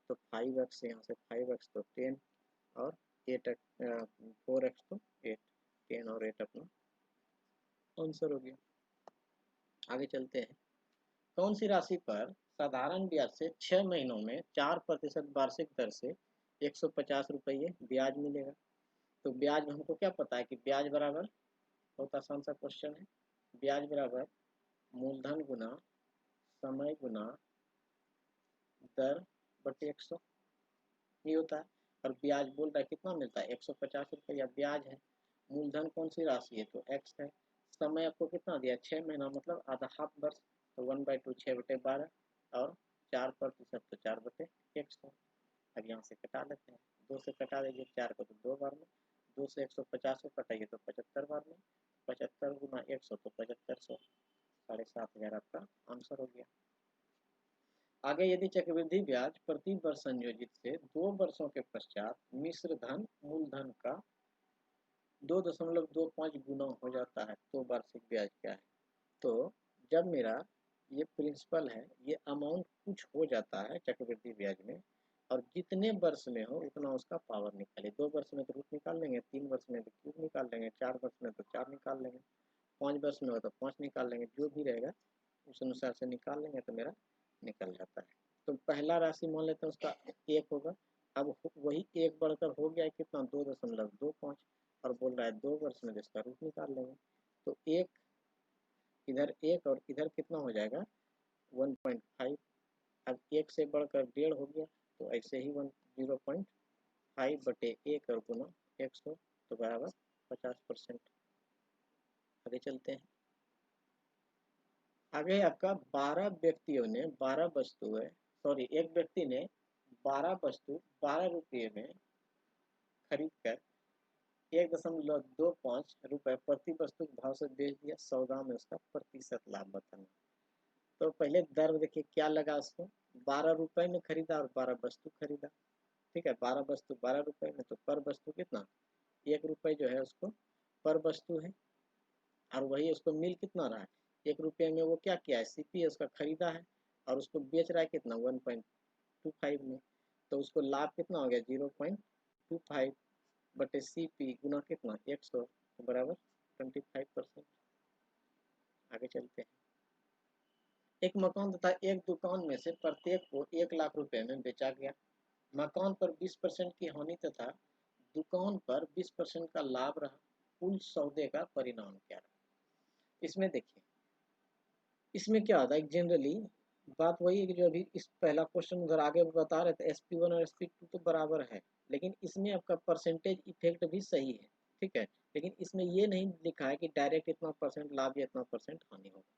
तो 5x यहाँ से 5x तो 10 और 8x 4x तो 8, 10 और 8 अपना आंसर हो गया। आगे चलते हैं। कौन सी राशि पर साधारण ब्याज से 6 महीनों में 4% वार्षिक दर से 150 रुपये ब्याज मिलेगा। तो ब्याज में हमको क्या पता है कि ब्याज बराबर, बहुत आसान सा क्वेश्चन है, ब्याज बराबर मूलधन गुना समय गुना दर बटे 100 ये होता है। और ब्याज बोल रहा है कितना मिलता है 150 रुपया ब्याज है। मूलधन कौन सी राशि है तो x है। समय आपको कितना दिया 6 महीना मतलब आधा हाफ वर्ष, तो 1/2 6/12 और 4% तो 4/100। अब यहाँ से कटा लेते हैं, 2 से कटा देंगे 4 को तो 2 बार में, 2 से 150 को कटाइए तो 75 बार में, 75 गुना 100 तो 7500, 7500 आपका आंसर हो गया। आगे यदि चक्रवृद्धि ब्याज प्रति वर्ष संयोजित से 2 वर्षों के पश्चात मिश्र धन मूलधन का 2.25 गुना हो जाता है तो वार्षिक ब्याज क्या है। तो जब मेरा ये प्रिंसिपल है, ये अमाउंट कुछ हो जाता है चक्रवृद्धि ब्याज में, और जितने वर्ष में हो उतना उसका पावर निकालिए। 2 वर्ष में तो रूट निकाल लेंगे, 3 वर्ष में तो क्यूब निकाल लेंगे, 4 वर्ष में तो 4 निकाल लेंगे, 5 वर्ष में हो तो 5 निकाल लेंगे, जो भी रहेगा उस अनुसार से निकाल लेंगे तो मेरा निकल जाता है। तो पहला राशि मान लेते हैं उसका 1 होगा। अब वही 1 बढ़कर हो गया है कितना 2.25, और बोल रहा है 2 वर्ष में इसका रूट निकाल लेंगे। तो 1 इधर 1 और इधर कितना हो जाएगा 1.5। अब 1 से बढ़कर 1.5 हो गया, तो ऐसे ही 0.5/1 और गुना 100 तो बराबर 50%। आगे चलते हैं। आगे आपका 12 व्यक्तियों ने 12 वस्तुएं, सॉरी एक व्यक्ति ने 12 वस्तु 12 रुपये में खरीद कर 1.25 रुपये प्रति वस्तु के भाव से बेच दिया। सौदा में उसका प्रतिशत लाभ बताना। तो पहले दर देखिए क्या लगा उसको, 12 रुपये में खरीदा और 12 वस्तु खरीदा। ठीक है, 12 वस्तु 12 रुपये में, तो पर वस्तु कितना 1 रुपये जो है उसको पर वस्तु है, और वही उसको मिल कितना रहा है 1 रुपये में। वो क्या किया है सीपी उसका खरीदा है और उसको बेच रहा है कितना 1.25 में, तो उसको लाभ कितना हो गया 0.25/CP गुना कितना 100 तो बराबर 25%। आगे चलते हैं। एक मकान तथा एक दुकान में से प्रत्येक को 1 लाख रुपए में बेचा गया। मकान पर 20% की हानि तथा दुकान पर 20% का लाभ रहा। कुल सौदे का परिणाम क्या रहा। इसमें देखिए, इसमें क्या होता है जनरली बात वही है कि जो अभी इस पहला क्वेश्चन उधर आगे बता रहे थे SP1 और SP2 तो बराबर है, लेकिन इसमें आपका परसेंटेज इफेक्ट भी सही है। ठीक है, लेकिन इसमें ये नहीं लिखा है कि डायरेक्ट इतना परसेंट लाभ या इतना परसेंट हानि होगा।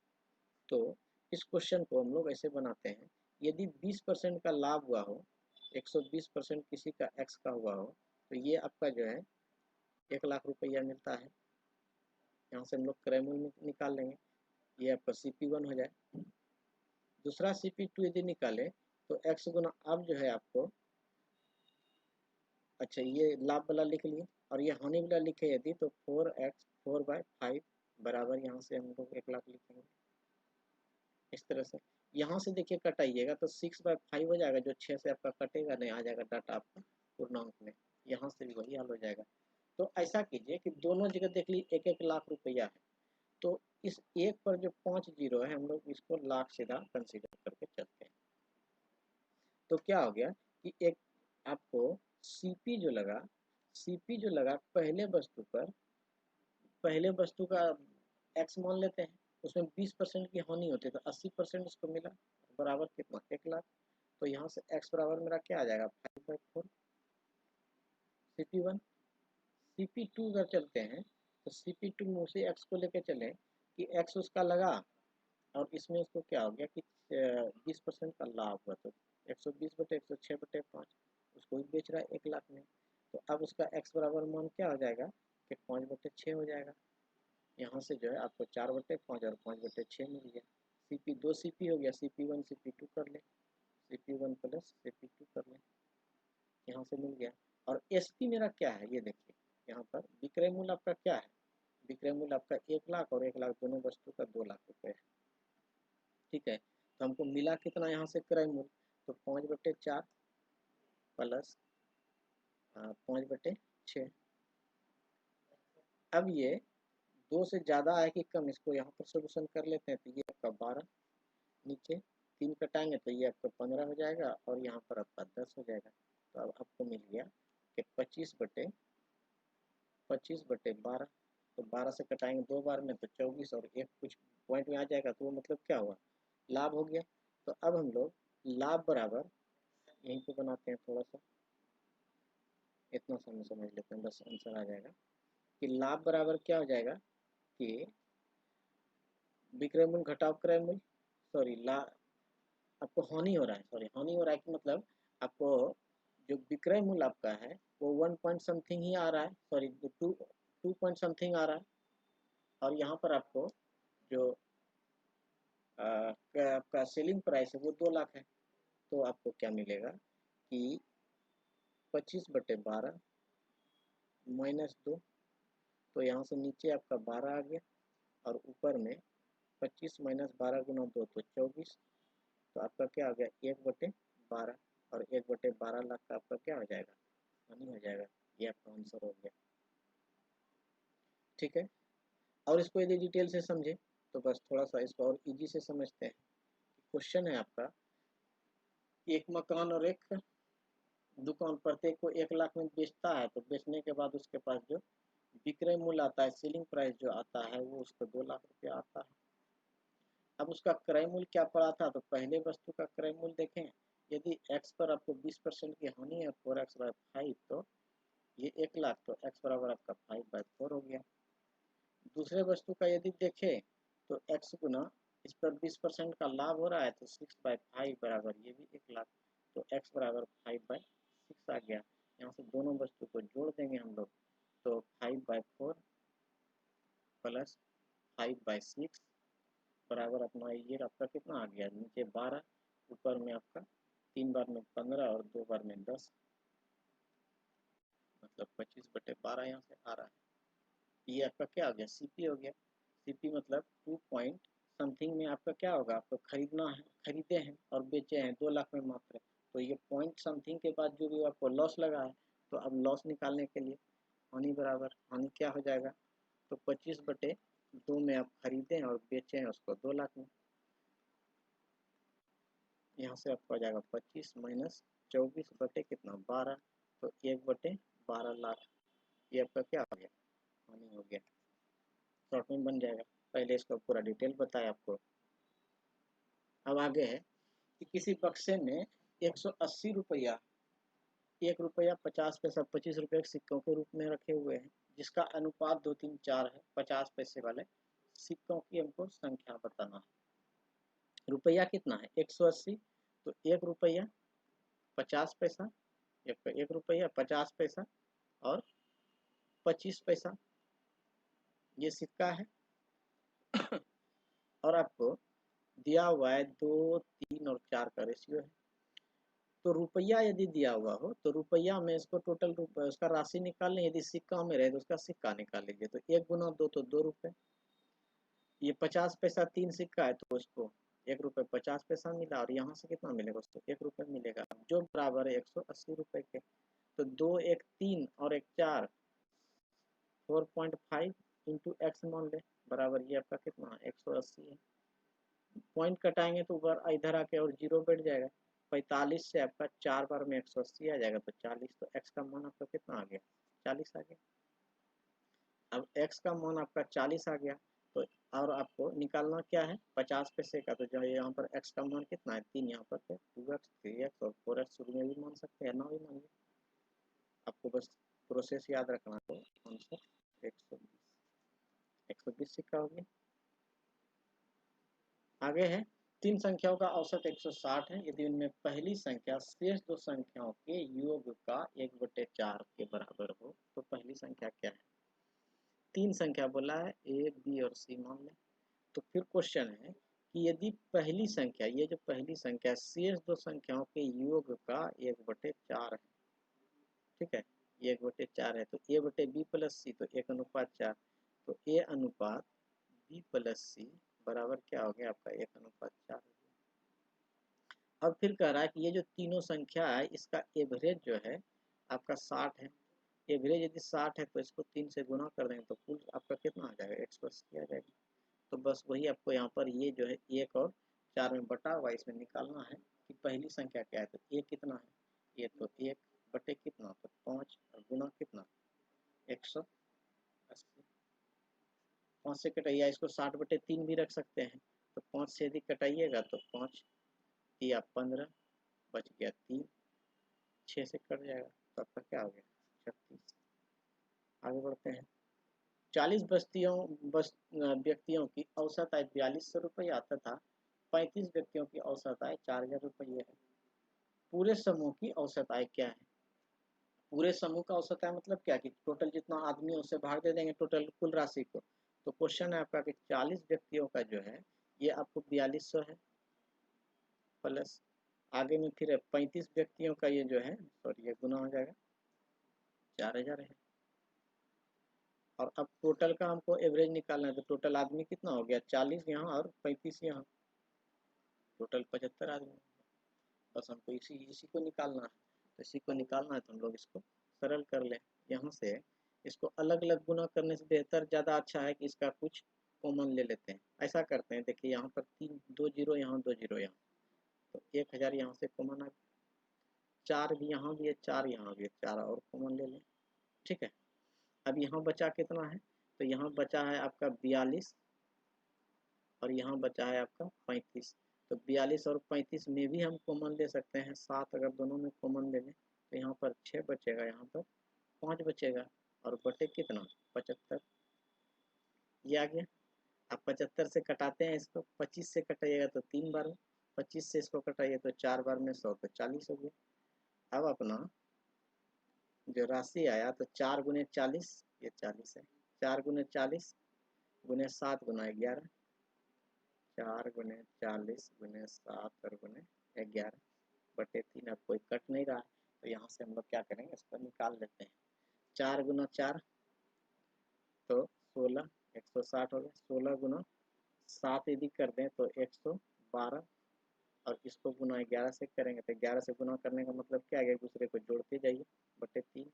तो इस क्वेश्चन को हम लोग ऐसे बनाते हैं, यदि 20% का लाभ हुआ हो, 120% किसी का x का हुआ हो, तो ये आपका जो है 1 लाख रुपया मिलता है। यहाँ से हम लोग क्रय मूल्य निकाल लेंगे, ये आपका CP1 हो जाए। दूसरा CP2 यदि निकाले तो x गुना, अब जो है आपको, अच्छा ये लाभ वाला लिख लिए और ये हानि वाला लिखे यदि, तो 4x 4/5 बराबर यहाँ से हम लोग 1 लाख लिखेंगे इस तरह से। यहाँ से देखिए कटाइएगा तो 6/5 हो जाएगा, जो 6 से आपका कटेगा नहीं, आ जाएगा डाटा आपका पूर्णांक में। यहाँ से भी वही हाल हो जाएगा। तो ऐसा कीजिए कि दोनों जगह देख लीजिए 1-1 लाख रुपया है, तो इस एक पर जो 5 जीरो है हम लोग इसको लाख सीधा कंसीडर करके चलते हैं। तो क्या हो गया कि एक आपको सीपी जो लगा पहले वस्तु का एक्स मान लेते हैं, उसमें 20% की हानि होती है तो 80% उसको मिला, बराबर कितना 1 लाख। तो यहाँ से एक्स बराबर मेरा क्या आ जाएगा 5/4 CP1। CP2 अगर चलते हैं तो CP2 में उसे एक्स को लेके चले कि एक्स उसका लगा और इसमें उसको क्या हो गया कि 20% का लाभ हुआ, तो 120/106/5 उसको भी बेच रहा है 1 लाख में। तो अब उसका एक्स बराबर मान क्या हो जाएगा कि 5/6 हो जाएगा। यहाँ से जो है आपको 4/5 और 5/6 मिल गया। CP 2 CP हो गया, CP1 CP2 कर ले, CP1 प्लस CP2 कर ले, यहाँ से मिल गया। और SP मेरा क्या है ये देखिए, यहाँ पर विक्रय मूल्य आपका क्या है, विक्रय मूल्य आपका 1 लाख और 1 लाख दोनों वस्तु का 2 लाख रुपए है। ठीक है, तो हमको मिला कितना यहाँ से क्रय मूल्य, तो 5/4 प्लस 5/6। अब ये 2 से ज़्यादा है कि कम, इसको यहाँ पर सोल्यूशन कर लेते हैं। तो ये आपका 12, नीचे 3 कटाएंगे तो ये आपका 15 हो जाएगा और यहाँ पर आपका 10 हो जाएगा। तो अब आपको मिल गया कि 25/12, तो 12 से कटाएंगे 2 बार में तो 24 और एक कुछ पॉइंट में आ जाएगा, तो वो मतलब क्या हुआ, लाभ हो गया। तो अब हम लोग लाभ बराबर यहीं पे बनाते हैं, थोड़ा सा इतना सा समझ लेते हैं, बस आंसर आ जाएगा कि लाभ बराबर क्या हो जाएगा कि विक्रय मूल्य घटाव क्रय मूल्य, सॉरी आपको हानि हो रहा है, हानि हो रहा है कि मतलब आपको जो विक्रय मूल्य आपका है वो 1 पॉइंट समथिंग ही आ रहा है, सॉरी 2 पॉइंट समथिंग आ रहा है। और यहाँ पर आपको जो आपका सेलिंग प्राइस है वो 2 लाख है। तो आपको क्या मिलेगा कि 25/12 -2, तो यहाँ से नीचे आपका 12 आ गया और ऊपर में 25 - 12 गुना 2 तो 24, तो आपका क्या हो गया 1/12 और 1/12 लाख का आपका क्या हो जाएगा, हानि हो जाएगा। ये आपका आंसर हो गया। ठीक है, और इसको यदि डिटेल से समझे तो बस थोड़ा सा इसको और इजी से समझते हैं। क्वेश्चन है आपका, एक मकान और एक दुकान प्रत्येक को 1 लाख में बेचता है, तो बेचने के बाद उसके पास जो विक्रय मूल्य आता है, सेलिंग प्राइस जो आता है वो उसको 2 लाख रुपया आता है। अब उसका क्रय मूल्य क्या पड़ा था, तो पहले वस्तु का क्रय मूल्य देखें, यदि x पर आपको 20% की हानि है 4x/5, तो ये 1 लाख, तो x बराबर आपका 5/4 हो गया। दूसरे वस्तु का यदि देखें तो x गुना इस पर 20% का लाभ हो रहा है, तो 6/5 बराबर ये भी 1 लाख, तो x बराबर 5/6 आ गया। यहाँ से दोनों वस्तु को जोड़ देंगे हम लोग, तो 5/4 प्लस 5/6 बराबर अपना ये आपका कितना आ गया, नीचे 12, ऊपर में आपका 3 बार में 15 और 2 बार में 10, मतलब 25/12 यहाँ से आ रहा है। ये आपका क्या हो गया, CP हो गया। CP मतलब 2 पॉइंट समथिंग में आपका क्या होगा, आपको खरीदना है, खरीदे हैं और बेचे हैं 2 लाख में मात्र, तो ये पॉइंट समथिंग के बाद जो भी आपको लॉस लगा है, तो अब लॉस निकालने के लिए हानि बराबर, हानि क्या हो जाएगा, तो 25/2 में आप खरीदे हैं और बेचे हैं उसको 2 लाख में। यहाँ से आपको आ जाएगा 25 - 24 कितना 12, तो 1/12 लाख, ये आपका क्या हो गया, हानि हो गया। शॉर्ट में बन जाएगा, पहले इसका पूरा डिटेल बताया आपको। अब आगे है कि किसी बक्से में 180 रुपया, 1 रुपया 50 पैसा 25 रुपये के सिक्कों के रूप में रखे हुए हैं, जिसका अनुपात 2, 3, 4 है। 50 पैसे वाले सिक्कों की हमको संख्या बताना है। रुपया कितना है 180, तो 1 रुपया 50 पैसा, 1 रुपया 50 पैसा और 25 पैसा ये सिक्का है। और आपको दिया हुआ है 2, 3 और 4 का रेशियो है। तो रुपया यदि दिया हुआ हो तो रुपया में इसको टोटल उसका राशि निकाल लें, यदि सिक्का में रहे तो उसका सिक्का निकाल लीजिए, तो 1 गुना 2 तो 2 रुपये। ये 50 पैसा 3 सिक्का है तो उसको ₹1.50 मिला और यहाँ से कितना मिलेगा उसको ₹1 मिलेगा, जो बराबर है 180 के। तो 2 1 3 और 1 4 4.5 इंटू एक्स मान ले, बराबर ये आपका कितना 180 है। पॉइंट कटाएंगे तो ऊपर इधर आके और जीरो बैठ जाएगा। 45 से आपका 4 बार में 180 आ जाएगा, तो 40, तो एक्स का मान आपका कितना आ गया 40 आ गया। अब x का मान आपका 40 आ गया, तो और आपको निकालना क्या है 50 पैसे का। तो जो यहाँ पर x का मान कितना है 3, यहाँ पर 2x 3x और 4x शुरू में भी मान सकते हैं ना भी मानिए, आपको बस प्रोसेस याद रखना। तो आंसर 120 सिक्का हो गया। आगे है 3 संख्याओं का औसत 160 है यदि उनमें पहली संख्या शेष 2 संख्याओं के योग का 1/4 के बराबर हो, तो पहली संख्या क्या है। 3 संख्या बोला है ए बी और सी मान लें। तो फिर क्वेश्चन है कि यदि पहली संख्या, ये जो पहली संख्या शेष 2 संख्याओं के योग का 1/4 है, ठीक है, ये 1/4 है, तो ए बटे बी प्लस सी, तो 1:4, तो ए अनुपात बी प्लस सी बराबर क्या हो गया आपका 1:4 हो गया। अब फिर कह रहा है कि ये जो तीनों संख्या है इसका एवरेज जो है आपका 60 है। एवरेज यदि 60 है तो इसको 3 से गुना कर देंगे तो कुल आपका कितना आ जाएगा 180 आ जाएगा। तो बस वही आपको यहाँ पर ये जो है 1 और 4 में बटा हुआ इसमें निकालना है कि पहली संख्या क्या है। तो ये कितना है, ये तो 1 बटे कितना, तो 5 और गुना कितना 180। 5 से कटाइए, इसको 60/3 भी रख सकते हैं। तो 5 से यदि कटाइएगा तो 5 या 15 बच गया 3, 6 से कट जाएगा तो आपका क्या हो गया 36। आगे बढ़ते हैं। 40 व्यक्तियों की औसत आय 4200 रुपया तथा 35 व्यक्तियों की औसत आय 4000 रुपये है। पूरे समूह की औसत आय क्या है। पूरे समूह का औसत आय मतलब क्या कि टोटल जितना आदमी उससे भाग दे देंगे टोटल कुल राशि को। तो क्वेश्चन है आपका कि 40 व्यक्तियों का जो है ये आपको 4200 है, प्लस आगे में फिर 35 व्यक्तियों का ये जो है सॉरी ये गुना हो जाएगा 4000 है। और अब टोटल का हमको एवरेज निकालना है, तो टोटल आदमी कितना हो गया 40 यहाँ और 35 यहाँ, टोटल 75 आदमी। बस हमको इसी को निकालना है। तो इसी को निकालना है तो हम लोग इसको सरल कर लें। यहाँ से इसको अलग अलग गुना करने से बेहतर ज़्यादा अच्छा है कि इसका कुछ कॉमन ले लेते हैं। ऐसा करते हैं, देखिए यहाँ पर 3 2 जीरो यहाँ 2 जीरो यहाँ, तो 1000 यहाँ से कॉमन आ, 4 भी यहाँ भी है 4 यहाँ भी है, 4 और कॉमन ले लें, ठीक है। अब यहाँ बचा कितना है, तो यहाँ बचा है आपका 42 और यहाँ बचा है आपका 35। तो 42 और 35 में भी हम कॉमन ले सकते हैं 7, अगर दोनों में कॉमन ले लें तो यहाँ पर 6 बचेगा, यहाँ पर 5 बचेगा और बटे कितना 75, ये आ गया। आप 75 से कटाते हैं इसको, 25 से कटाइएगा तो 3 बार में, 25 से इसको कटाइए तो 4 बार में 100, तो 40 हो गया। अब अपना जो राशि आया तो 4 गुने 40, ये 40 है, 4 गुने 40 गुने 7 गुना 11, 4 गुने 40 गुने 7 और गुने 11 बटे 3। अब कोई कट नहीं रहा है तो यहाँ से हम लोग क्या करेंगे इसको निकाल लेते हैं। 4 गुना 4 तो 16, 160 हो गया। 16 गुना 7 यदि कर दें तो 112 और इसको गुना 11 से करेंगे तो 11 से गुना करने का मतलब क्या है, एक दूसरे को जोड़ते जाइए बटे 3,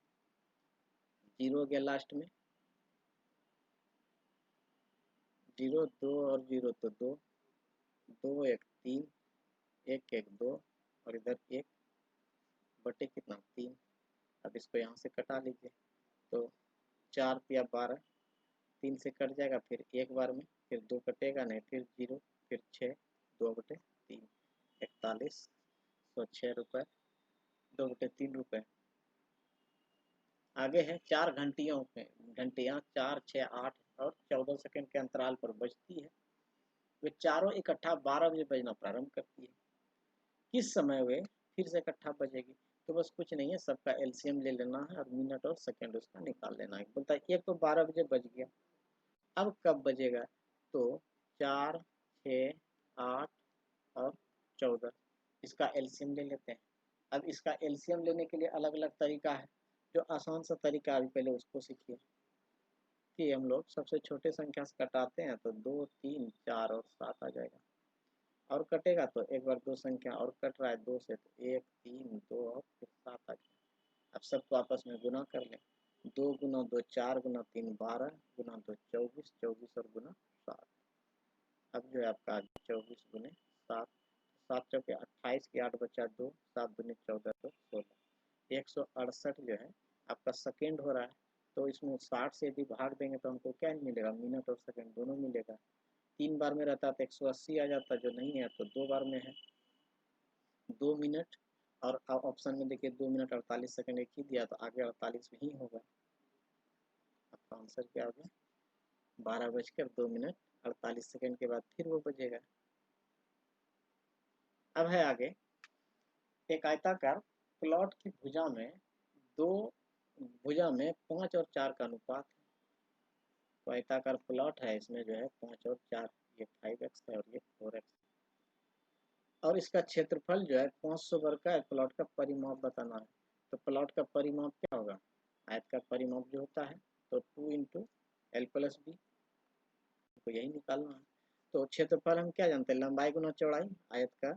जीरो हो गया लास्ट में, 0 2 और 0 तो 2 2 1 3 1 1 2 और इधर 1 बटे कितना 3। अब इसको यहाँ से कटा लीजिए तो 4 या 12, 3 से कट जाएगा, फिर एक बार में, फिर 2 कटेगा नहीं, फिर 0, फिर 6, 2/3, 4106 रुपये, 2/3 रुपये। आगे है 4 घंटियाँ 4 6 8 और 14 सेकंड के अंतराल पर बजती है। वे चारों इकट्ठा 12 बजे बजना प्रारंभ करती है। किस समय वे फिर से इकट्ठा बजेगी। तो बस कुछ नहीं है, सबका एलसीएम ले लेना है और मिनट और सेकंड उसका निकाल लेना है। बोलता है एक तो 12 बजे बज गया, अब कब बजेगा, तो 4 6 8 और 14, इसका एलसीएम ले लेते हैं। अब इसका एलसीएम लेने के लिए अलग अलग तरीका है, जो आसान सा तरीका अभी पहले उसको सीखिए कि हम लोग सबसे छोटे संख्या से कटाते हैं तो 2 3 4 और 7 आ जाएगा। और कटेगा तो एक बार दो संख्या और कट रहा है 2 से, तो 1 3 2 और फिर 7 आ गया। अब सबको आपस में गुना कर लें, 2 गुना 2 4 गुना 3 12 गुना 2 24 24 और गुना 7। अब जो है आपका 24 गुने 7, 7 चौके 28 की 8 बचा 2, 7 दूनी 14 तो 16, 168 जो है आपका सेकेंड हो रहा है। तो इसमें 60 से यदि भाग देंगे तो हमको क्या मिलेगा, मिनट और सेकेंड दोनों मिलेगा। 3 बार में रहता तो 180 आ जाता, जो नहीं है तो 2 बार में है 2 मिनट। और ऑप्शन में देखिए 2 मिनट 48 सेकेंड एक ही दिया, तो आगे 48 ही होगा। आपका आंसर क्या होगा, 12:02 48 सेकेंड के बाद फिर वो बजेगा। अब है आगे, एक आयताकार प्लॉट की भुजा में 5 और 4 का अनुपात है। तो आयताकार प्लॉट है, इसमें जो है 5 और 4, ये 5x है और ये 4x, और इसका क्षेत्रफल जो है 500 वर्ग का है। प्लॉट का परिमाप बताना है, तो प्लॉट का परिमाप क्या होगा, आयत का परिमाप जो होता है तो 2 × L+B, तो यही निकालना है। तो क्षेत्रफल हम क्या जानते हैं, लंबाई गुना चौड़ाई। आयत का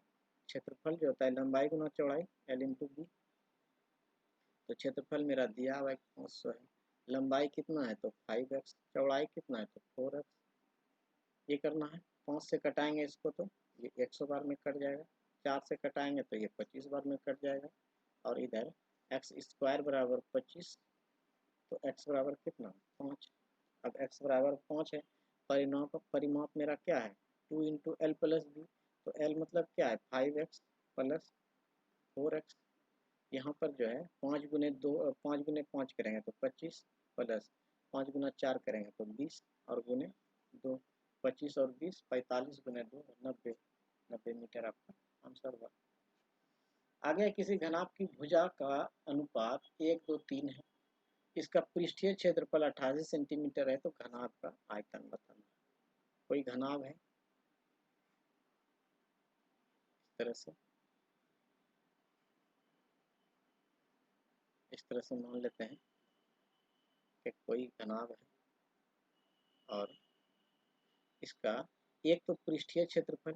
क्षेत्रफल जो होता है लंबाई गुना चौड़ाई, L × B। तो क्षेत्रफल मेरा दिया हुआ 500 है, लंबाई कितना है तो 5x, चौड़ाई कितना है तो 4x। ये करना है, 5 से कटाएंगे इसको तो ये 100 बार में कट जाएगा, 4 से कटाएंगे तो ये 25 बार में कट जाएगा, और इधर x² बराबर 25, तो x बराबर कितना 5। अब x बराबर 5 है, परिमाप मेरा क्या है 2 × L+B, तो L मतलब क्या है 5x + 4x। यहाँ पर जो है 5 गुने 5 करेंगे तो 25, प्लस 5 गुना 4 करेंगे तो 20, और गुने 2, 25 और 20 45 गुने 2 90 मीटर आपका आंसर हुआ। आगे किसी घनाभ की भुजा का अनुपात 1 2 3 है। इसका पृष्ठीय क्षेत्रफल 88 सेंटीमीटर है, तो घनाभ का आयतन बताना। कोई घनाभ है इस तरह से मान लेते हैं कि कोई घनाभ है, और इसका एक तो पृष्ठीय क्षेत्रफल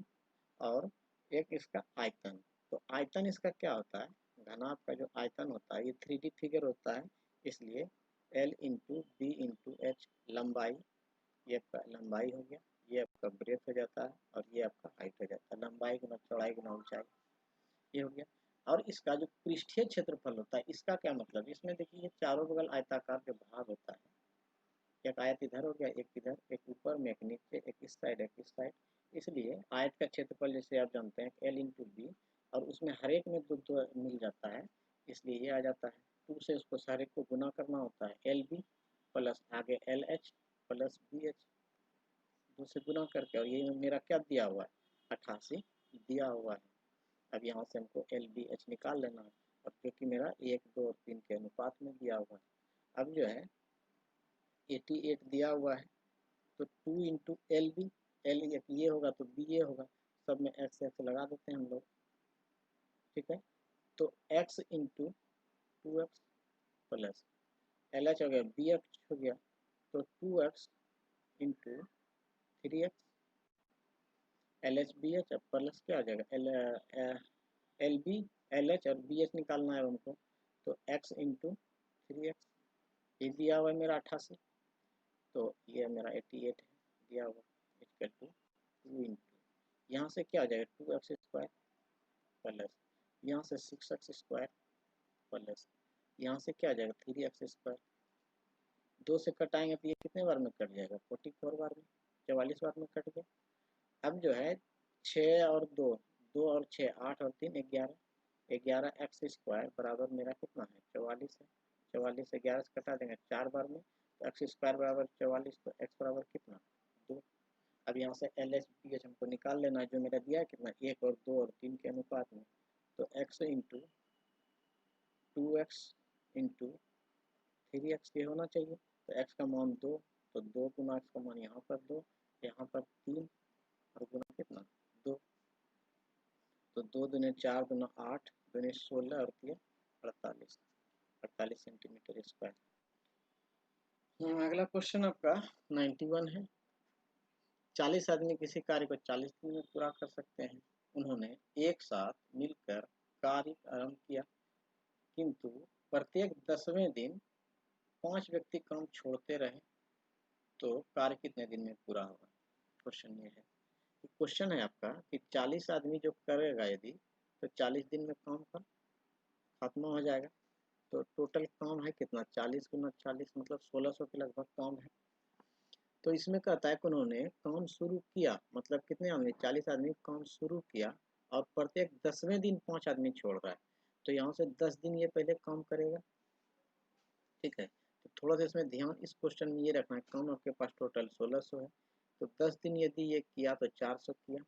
और एक इसका आयतन। तो आयतन इसका क्या होता है, घनाभ का जो आयतन होता है ये 3D फिगर होता है, इसलिए L × B × H, लंबाई, ये आपका लंबाई हो गया, ये आपका ब्रेथ हो जाता है, और ये आपका हाइट हो जाता है, लंबाई गुना चौड़ाई गुना ऊंचाई, ये हो गया। और इसका जो पृष्ठीय क्षेत्रफल होता है, इसका क्या मतलब, इसमें देखिए ये चारों बगल आयताकार के भाग होता है, एक आयत इधर हो गया, एक इधर, एक ऊपर में, एक नीचे, एक इस साइड एक इस साइड, इसलिए आयत का क्षेत्रफल जैसे आप जानते हैं L × B, और उसमें हर एक में दो मिल जाता है, इसलिए ये आ जाता है 2 से उसको सारे को गुना करना होता है, LB प्लस आगे LH प्लस BH, 2 से गुना करके, और ये मेरा क्या दिया हुआ है 88 दिया हुआ है। अब यहाँ से हमको LBH निकाल लेना है, और क्योंकि मेरा 1 2 और 3 के अनुपात में दिया हुआ है। अब जो है 88 दिया हुआ है, तो 2 × LB, L ये होगा तो B ये होगा, सब में x लगा देते हैं हम लोग, ठीक है। तो x × 2x प्लस LH हो गया, BH हो गया, तो 2x × 3x, LH BH, अब प्लस क्या आ जाएगा LB LH और BH निकालना है हमको, तो x × 3x, ये दिया हुआ है मेरा 88, तो ये मेरा 88 है दिया हुआ, इक्वल टू 2 × यहाँ से क्या आ जाएगा 2x² प्लस यहाँ से 6x² प्लस यहाँ से क्या आ जाएगा 3x², 2 से कटाएंगे तो ये कितने बार में कट जाएगा 44 बार में, 44 बार में कट गया। अब जो है 6 और 2, 2 और 6 8 और 3 11, 11x² बराबर मेरा कितना है 44 है, 44 से 11 से कटा देंगे 4 बार में, तो x² बराबर 44, तो x बराबर कितना 2। अब यहाँ से LH BH हमको निकाल लेना है, जो मेरा दिया है कितना 1 और 2 और 3 के अनुपात में, तो x × 2x × 3x ये होना चाहिए, तो x का मान 2, तो 2 गुना x का मान यहाँ पर 2, यहाँ पर 3, और गुना कितना 2, तो 2 दूने 4 गुना 8 दूने 16 और 3 48 सेंटीमीटर स्क्वायर। अगला क्वेश्चन आपका 91 है। 40 आदमी किसी कार्य को 40 दिन में पूरा कर सकते हैं। उन्होंने एक साथ मिलकर कार्य आरंभ किया, किंतु प्रत्येक 10वें दिन 5 व्यक्ति काम छोड़ते रहे, तो कार्य कितने दिन में पूरा होगा? क्वेश्चन ये है। क्वेश्चन है आपका कि 40 आदमी जो करेगा यदि, तो 40 दिन में काम का खत्म हो जाएगा। तो टोटल काम है कितना? 40 गुना 40 मतलब 1600 के लगभग काम है। तो इसमें कहता है कि उन्होंने काम शुरू किया, मतलब कितने आदमी? 40 आदमी काम शुरू किया, और प्रत्येक 10वें दिन 5 आदमी छोड़ रहा है, तो यहाँ से 10 दिन ये पहले काम करेगा। ठीक है, तो थोड़ा सा इसमें ध्यान इस क्वेश्चन में ये रखना है, काम आपके पास टोटल 1600 है, तो 10 दिन यदि ये किया तो 400 किया।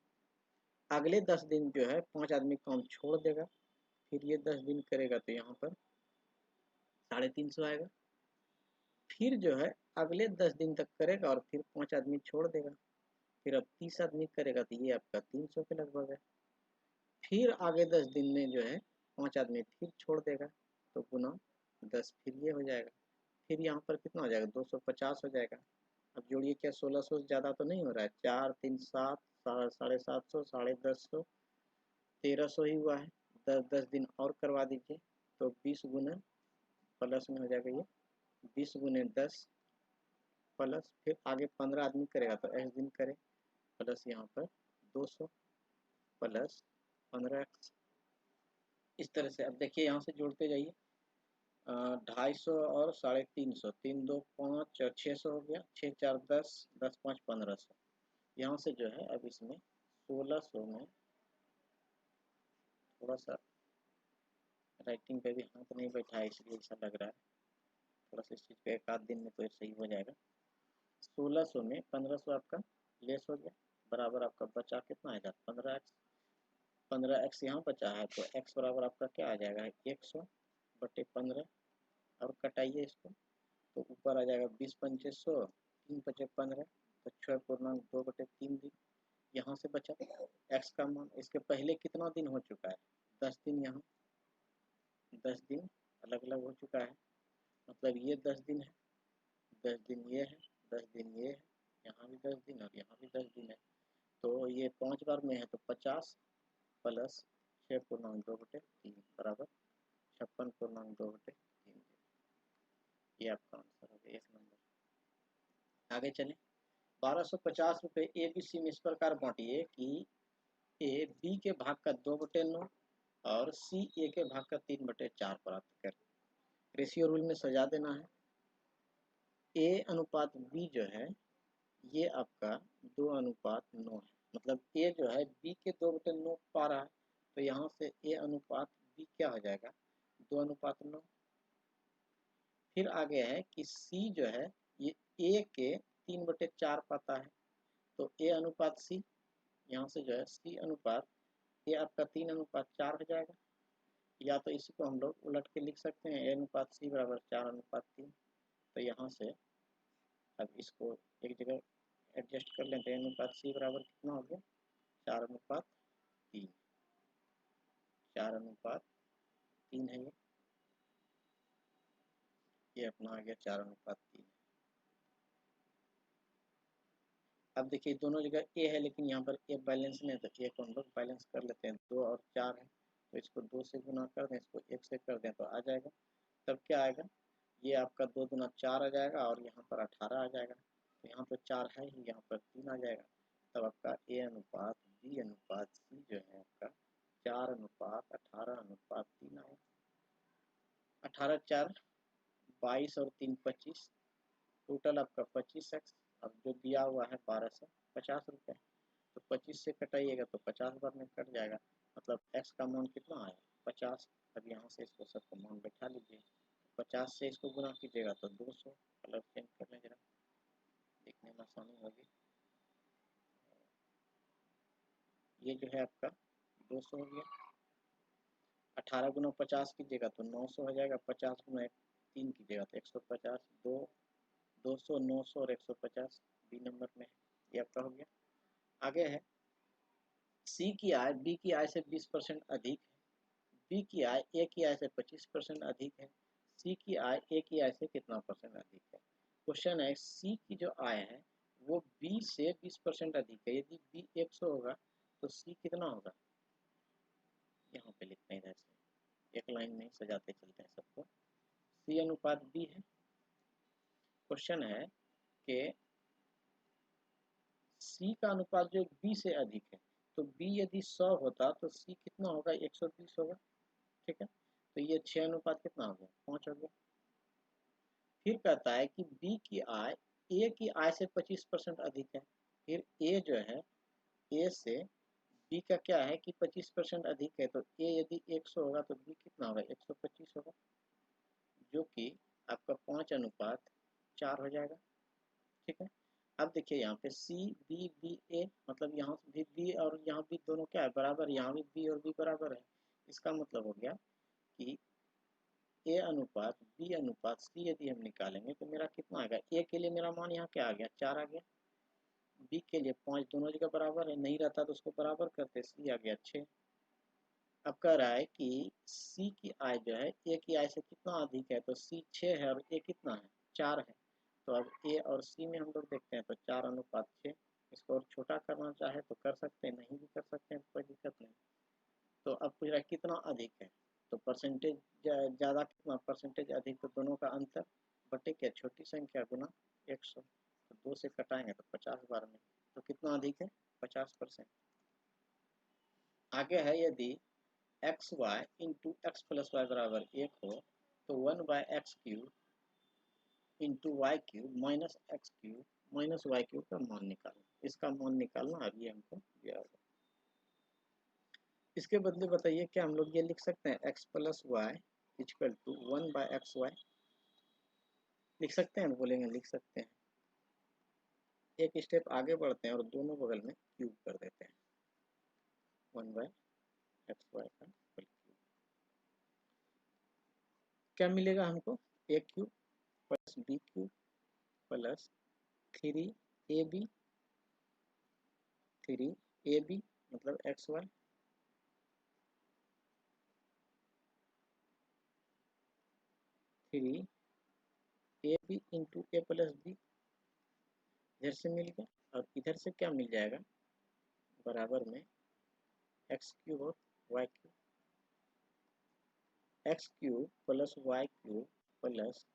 अगले 10 दिन जो है 5 आदमी काम छोड़ देगा, फिर ये 10 दिन करेगा तो यहाँ पर 350 आएगा। फिर जो है अगले 10 दिन तक करेगा और फिर 5 आदमी छोड़ देगा, फिर अब 30 आदमी करेगा तो ये आपका 300 के लगभग है। फिर आगे 10 दिन में जो है 5 आदमी फिर छोड़ देगा, तो गुना 10 फिर ये हो जाएगा। फिर यहाँ पर कितना हो जाएगा? 250 हो जाएगा। अब जोड़िए, क्या 1600 से ज़्यादा तो नहीं हो रहा है? 4 3 7, 750, 1050, 1300 ही हुआ है। 10 दिन और करवा दीजिए, तो 20 गुना प्लस में हो जाएगा ये 20 गुने 10 प्लस, फिर आगे 15 आदमी करेगा तो x दिन करे, प्लस यहाँ पर 200 प्लस 15x। इस तरह से अब देखिए यहाँ से जोड़ते जाइए, 250 और 350, 3 2 5 और 600 हो गया, 6 4 10, 10 5 1500। यहाँ से जो है अब इसमें 1600 में थोड़ा सा राइटिंग पे भी हाथ नहीं बैठा है, इसलिए ऐसा लग रहा है। थोड़ा सा इस चीज़ पे एक आध दिन में तो सही हो जाएगा। 1600 में 1500 आपका लेस हो गया, बराबर आपका बचा कितना आएगा? 15x। 15x यहाँ बचा है, तो x बराबर आपका क्या आ जाएगा? 100 बटे 15, और कटाइए इसको, तो ऊपर आ जाएगा 20 पंचे 100, 3 बचे 15, तो 6.2 बटे 3 दिन यहाँ से बचा x का मान। इसके पहले कितना दिन हो चुका है? 10 दिन। यहाँ 10 दिन अलग अलग हो चुका है, मतलब ये 10 दिन है, 10 दिन ये है, 10 दिन ये है, यहाँ भी 10 दिन और यहाँ भी 10 दिन है, तो ये 5 बार में है, तो 50 प्लस 6.2 बटे 3 बराबर 56.2 बटे 3। ये आपका आंसर हो गया 1 नंबर। आगे चलें, 1250 रुपये ABC में इस प्रकार बांटिए कि ए बी के भाग का 2/9 और सी ए के भाग का 3/4 प्राप्त कर। रेशियो रूल में सजा देना है। ए अनुपात बी जो है ये आपका 2:9 है, मतलब ए जो है बी के 2/9 पा रहा है, तो यहाँ से ए अनुपात बी क्या हो जाएगा? 2:9। फिर आगे है कि सी जो है ये ए के 3/4 पाता है, तो ए अनुपात सी, यहाँ से जो है सी अनुपात ये आपका 3:4 हो जाएगा, या तो इसी को हम लोग उलट के लिख सकते हैं, ए अनुपात सी बराबर 4:3। तो यहाँ से अब इसको एक जगह एडजस्ट कर लेते हैं, अनुपात सी बराबर कितना हो गया? 4:3। 4:3 है ये अपना आ गया 4:3। अब देखिए दोनों जगह ए है, लेकिन यहाँ पर ए बैलेंस नहीं है, तो ए को हम लोग बैलेंस कर लेते हैं। 2 और 4 है, तो इसको 2 से गुना कर दें, इसको 1 से कर दें, तो आ जाएगा। तब क्या आएगा? ये आपका 2 दूना 4 आ जाएगा, और यहाँ पर 18 आ जाएगा, तो यहाँ पर 4 है ही, यहाँ पर 3 आ जाएगा। तब आपका ए अनुपात बी अनुपात सी जो है आपका 4:18:3 आएगा। 18 4 22 और 3 25, टोटल आपका 25x। अब जो दिया हुआ है 1250 रुपये, तो 25 से कटाइएगा तो 50 बार में कट जाएगा, मतलब x का मान कितना आया? 50। अब यहाँ से इसको सबको मान बैठा लीजिए, 50 से इसको गुना कीजिएगा तो 200। कलर चेंज कर लें जरा, देखने में आसानी होगी। ये जो है आपका 200 हो गया। 18 गुना 50 कीजिएगा तो 900 हो जाएगा, 50 गुना 3 कीजिएगा तो 150, 200, 900 और 150 बी नंबर में है। ये आपका हो गया। आगे है सी की आय बी की आय से 20% अधिक है, बी की आय ए की आय से 25% अधिक है, सी की आय ए की आय से कितना % अधिक है? क्वेश्चन है सी की जो आय है वो B से 20% अधिक है। यदि B 100 होगा तो C कितना होगा, यहाँ पे लिखते हैं, इधर से एक लाइन में सजाते चलते हैं सबको। C अनुपात B है। क्वेश्चन है कि C का अनुपात जो B से अधिक है, तो B यदि 100 होता तो C कितना होगा, 120 होगा। ठीक है, तो ये 6 अनुपात कितना हो गया, 5 हो गया। फिर कहता है कि B की आय A की आय से 25% अधिक है। फिर A जो है, A से B का क्या है कि 25% अधिक है, तो A यदि 100 होगा तो B कितना होगा, 125 होगा, जो कि आपका 5 अनुपात 4 हो जाएगा। ठीक है, अब देखिए यहाँ पे C B B A, मतलब यहाँ भी B और यहाँ भी दोनों क्या है, बराबर, यहाँ भी B और B बराबर है। इसका मतलब हो गया कि A अनुपात B अनुपात C यदि हम निकालेंगे तो मेरा कितना आ गया, A के लिए मेरा मान यहाँ क्या आ गया, 4 आ गया, B के लिए 5, दोनों जगह बराबर है, नहीं रहता तो उसको बराबर करते, C आ गया 6। अब कह रहा है कि C की आय जो है A की आय से कितना अधिक है, तो C 6 है और A कितना है, 4 है। तो अब A और C में हम लोग देखते हैं तो 4 अनुपात 6। इसको और छोटा करना चाहे तो कर सकते हैं, नहीं भी कर सकते हैं, कोई दिक्कत नहीं। तो अब पूछ रहा है कितना अधिक है, तो परसेंटेज ज़्यादा, कितना परसेंटेज अधिक, तो दोनों का अंतर बटे क्या, छोटी संख्या गुना 100, तो 2 से कटाएंगे तो 50 बार में, तो कितना अधिक है, 50%। आगे है, यदि X Y into X plus Y बराबर 1 हो तो 1/x³ into y³ minus x³ minus y³ का मान निकालना। इसका मान निकालना अब ये हमको दिया होगा। इसके बदले बताइए क्या हम लोग ये लिख सकते हैं, x plus Y equal to 1/xy लिख सकते हैं, बोलेंगे लिख सकते हैं। एक स्टेप आगे बढ़ते हैं और दोनों बगल में क्यूब कर देते हैं, 1/xy का होल क्यूब। क्या मिलेगा हमको, a³ plus b³ plus 3ab 3ab मतलब xy 3ab into a plus b, इधर से मिल गया, और इधर से क्या मिल जाएगा, बराबर में x³ और y³ x³ plus y³ plus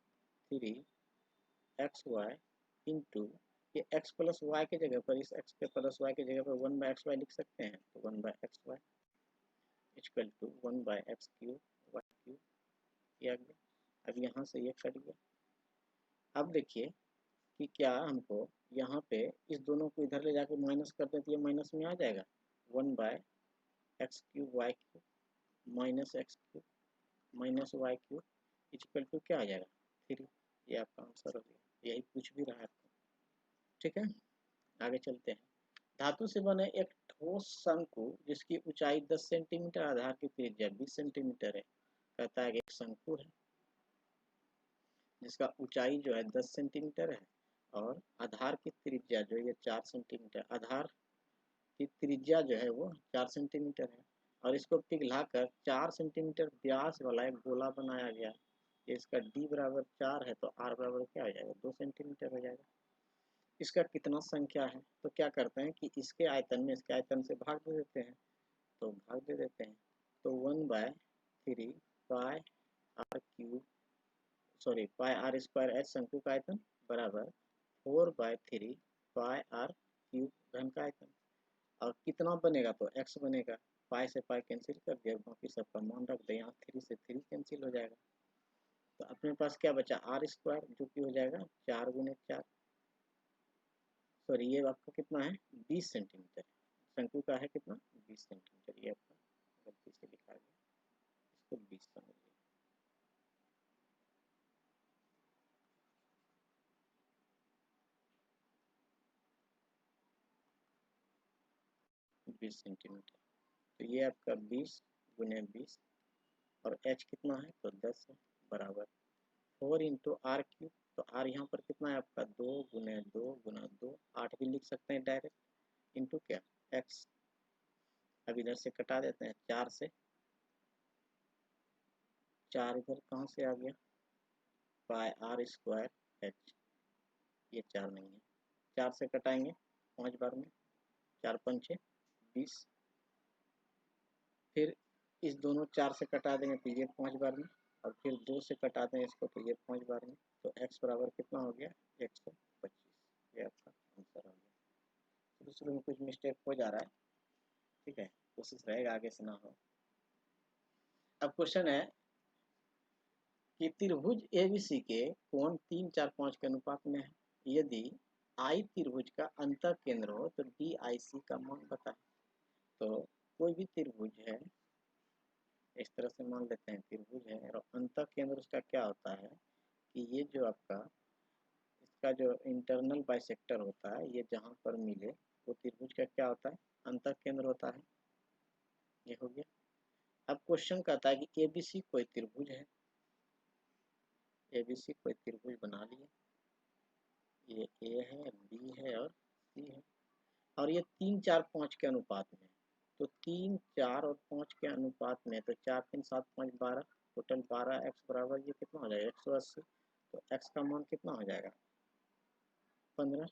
3xy into, ये x प्लस वाई के जगह पर, इस x के प्लस वाई के जगह पर 1/xy लिख सकते हैं, तो 1/xy equal to 1/x³ y³ किया गया। अब यहाँ से ये कट गया। अब देखिए कि क्या हमको यहाँ पे इस दोनों को इधर ले जाकर माइनस कर दें तो ये माइनस में आ जाएगा, 1/x³ y³ minus x³ minus y³ equal to क्या आ जाएगा, 3। ये आपका आंसर हो गया, यही पूछ भी रहा है आपको। ठीक है, आगे चलते हैं। धातु से बने एक ठोस शंकु जिसकी ऊंचाई 10 सेंटीमीटर, आधार की त्रिज्या 20 सेंटीमीटर है। कहता है कि एक शंकु है जिसका ऊंचाई जो है 10 सेंटीमीटर है और आधार की त्रिज्या जो है ये 4 सेंटीमीटर, आधार की त्रिज्या जो है वो 4 सेंटीमीटर है, और इसको पिघलाकर 4 सेंटीमीटर व्यास वाला एक गोला बनाया गया है। इसका d बराबर 4 है तो r बराबर क्या हो जाएगा, 2 सेंटीमीटर हो जाएगा। इसका कितना संख्या है, तो क्या करते हैं कि इसके आयतन में इसके आयतन से भाग दे देते हैं, तो भाग दे देते हैं, तो 1/3 पाई r क्यूब, सॉरी पाई r स्क्वायर h शंकु का आयतन बराबर 4/3 पाई r क्यूब घन का आयतन। और कितना बनेगा, तो x बनेगा, पाई से पाई कैंसिल कर दिया, बाकी सबका मान रख दे, यहाँ 3 से 3 कैंसिल हो जाएगा, तो अपने पास क्या बचा, r स्क्वायर, जो कि हो जाएगा 4 गुने 4, सॉरी ये आपका कितना है, 20 सेंटीमीटर, शंकु का है कितना, 20 सेंटीमीटर, ये आपका गलती से लिखा गया, इसको 20 समझ लिया। बीस सेंटीमीटर, तो ये आपका 20 गुने 20 और h कितना है, तो 10 है, बराबर 4 इंटू आर क्यूब, तो r यहाँ पर कितना है आपका, 2 गुने 2 गुना 2, 8 भी लिख सकते हैं डायरेक्ट, इंटू क्या, x। अब इधर से कटा देते हैं, 4 से 4 इधर कहाँ से आ गया, पाई r स्क्वायर h, ये 4 नहीं है, 4 से कटाएंगे 5 बार में, 4 पंचे 20। फिर इस दोनों 4 से कटा देंगे तो ये 5 बार में, और फिर 2 से कटा दें इसको तो ये 5 बार में। तो x बराबर कितना हो गया 125। ये आपका आंसर हो गया। शुरू में कुछ मिस्टेक हो जा रहा है, ठीक है, कोशिश रहेगा आगे से ना हो। अब क्वेश्चन है कि त्रिभुज एबीसी के कोण 3, 4, 5 के अनुपात में है। यदि आई त्रिभुज का अंतः केंद्र हो तो डी आई सी का मान बताएं। तो कोई भी त्रिभुज है, इस तरह से मान लेते हैं त्रिभुज है, और अंतः केंद्र उसका क्या होता है कि ये जो आपका इसका जो इंटरनल बाइसेक्टर होता है, ये जहाँ पर मिले वो त्रिभुज का क्या होता है, अंतः केंद्र होता है। ये हो गया। अब क्वेश्चन कहता है कि एबीसी कोई त्रिभुज है, एबीसी कोई त्रिभुज बना लिए, ये ए है, बी है और सी है, और ये 3, 4, 5 के अनुपात में। तो 3, 4 और 5 के अनुपात में, तो 4, 3, 7, 5, 12, टोटल 12 x बराबर ये कितना हो जाएगा 180। तो x का मान कितना हो जाएगा 15,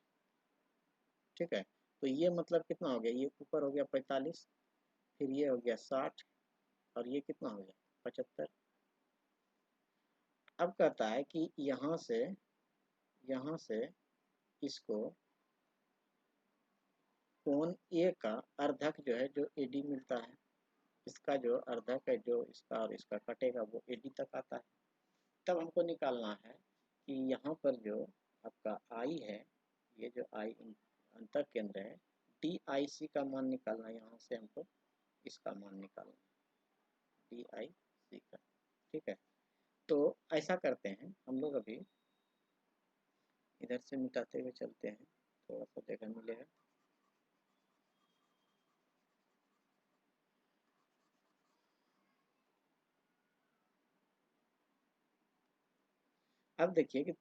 ठीक है। तो ये मतलब कितना हो गया, ये ऊपर हो गया 45, फिर ये हो गया 60, और ये कितना हो गया 75। अब कहता है कि यहाँ से इसको कोण ए का अर्धक जो है, जो एडी मिलता है, इसका जो अर्धक है जो इसका और इसका कटेगा वो एडी तक आता है। तब हमको निकालना है कि यहाँ पर जो आपका आई है, ये जो आई अंतः केंद्र है, डी आई सी का मान निकालना है। यहाँ से हमको इसका मान निकालना है डी आई सी का, ठीक है। तो ऐसा करते हैं हम लोग, अभी इधर से मिटाते हुए चलते हैं, थोड़ा सा जगह मिलेगा। अब देखिए कि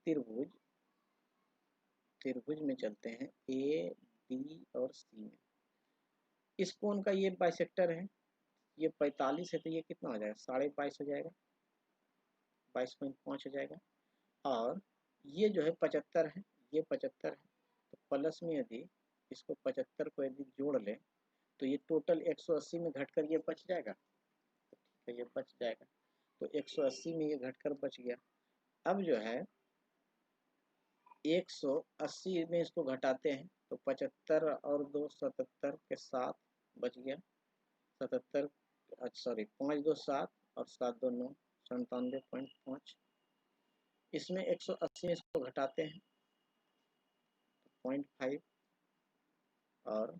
त्रिभुज में चलते हैं, ए बी और सी में। इस कोण का ये बाइसेक्टर है, ये 45 है, तो ये कितना हो जाएगा 22.5 हो जाएगा, 22.5 हो जाएगा। और ये जो है 75 है, ये 75 है, तो प्लस में यदि इसको 75 को यदि जोड़ लें तो ये टोटल 180 में घटकर ये बच जाएगा, तो ठीक है ये बच जाएगा। तो 180 में ये घटकर बच गया। अब जो है 180 में इसको घटाते हैं तो 75 और 2 77 के 7 बच गया, 77 सॉरी 5 2 7 और 7 2 9, 97.5। इसमें 180 में इसको घटाते हैं तो 0.5, और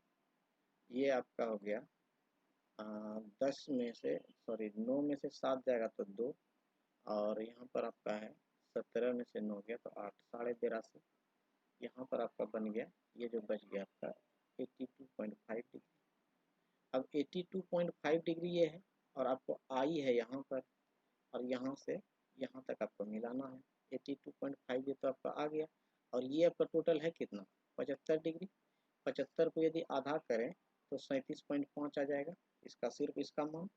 ये आपका हो गया 10 में से सॉरी 9 में से 7 जाएगा तो 2, और यहाँ पर आपका है 17 में से 9 गया तो 8, 13.5। यहाँ पर आपका बन गया, ये जो बच गया आपका 82.5 डिग्री। अब 82.5 डिग्री ये है, और आपको आई है यहाँ पर, और यहाँ से यहाँ तक आपको मिलाना है। 82.5 ये तो आपका आ गया, और ये आपका टोटल है कितना 75 डिग्री। 75 को यदि आधा करें तो 37.5 आ जाएगा, इसका सिर्फ इसका मान,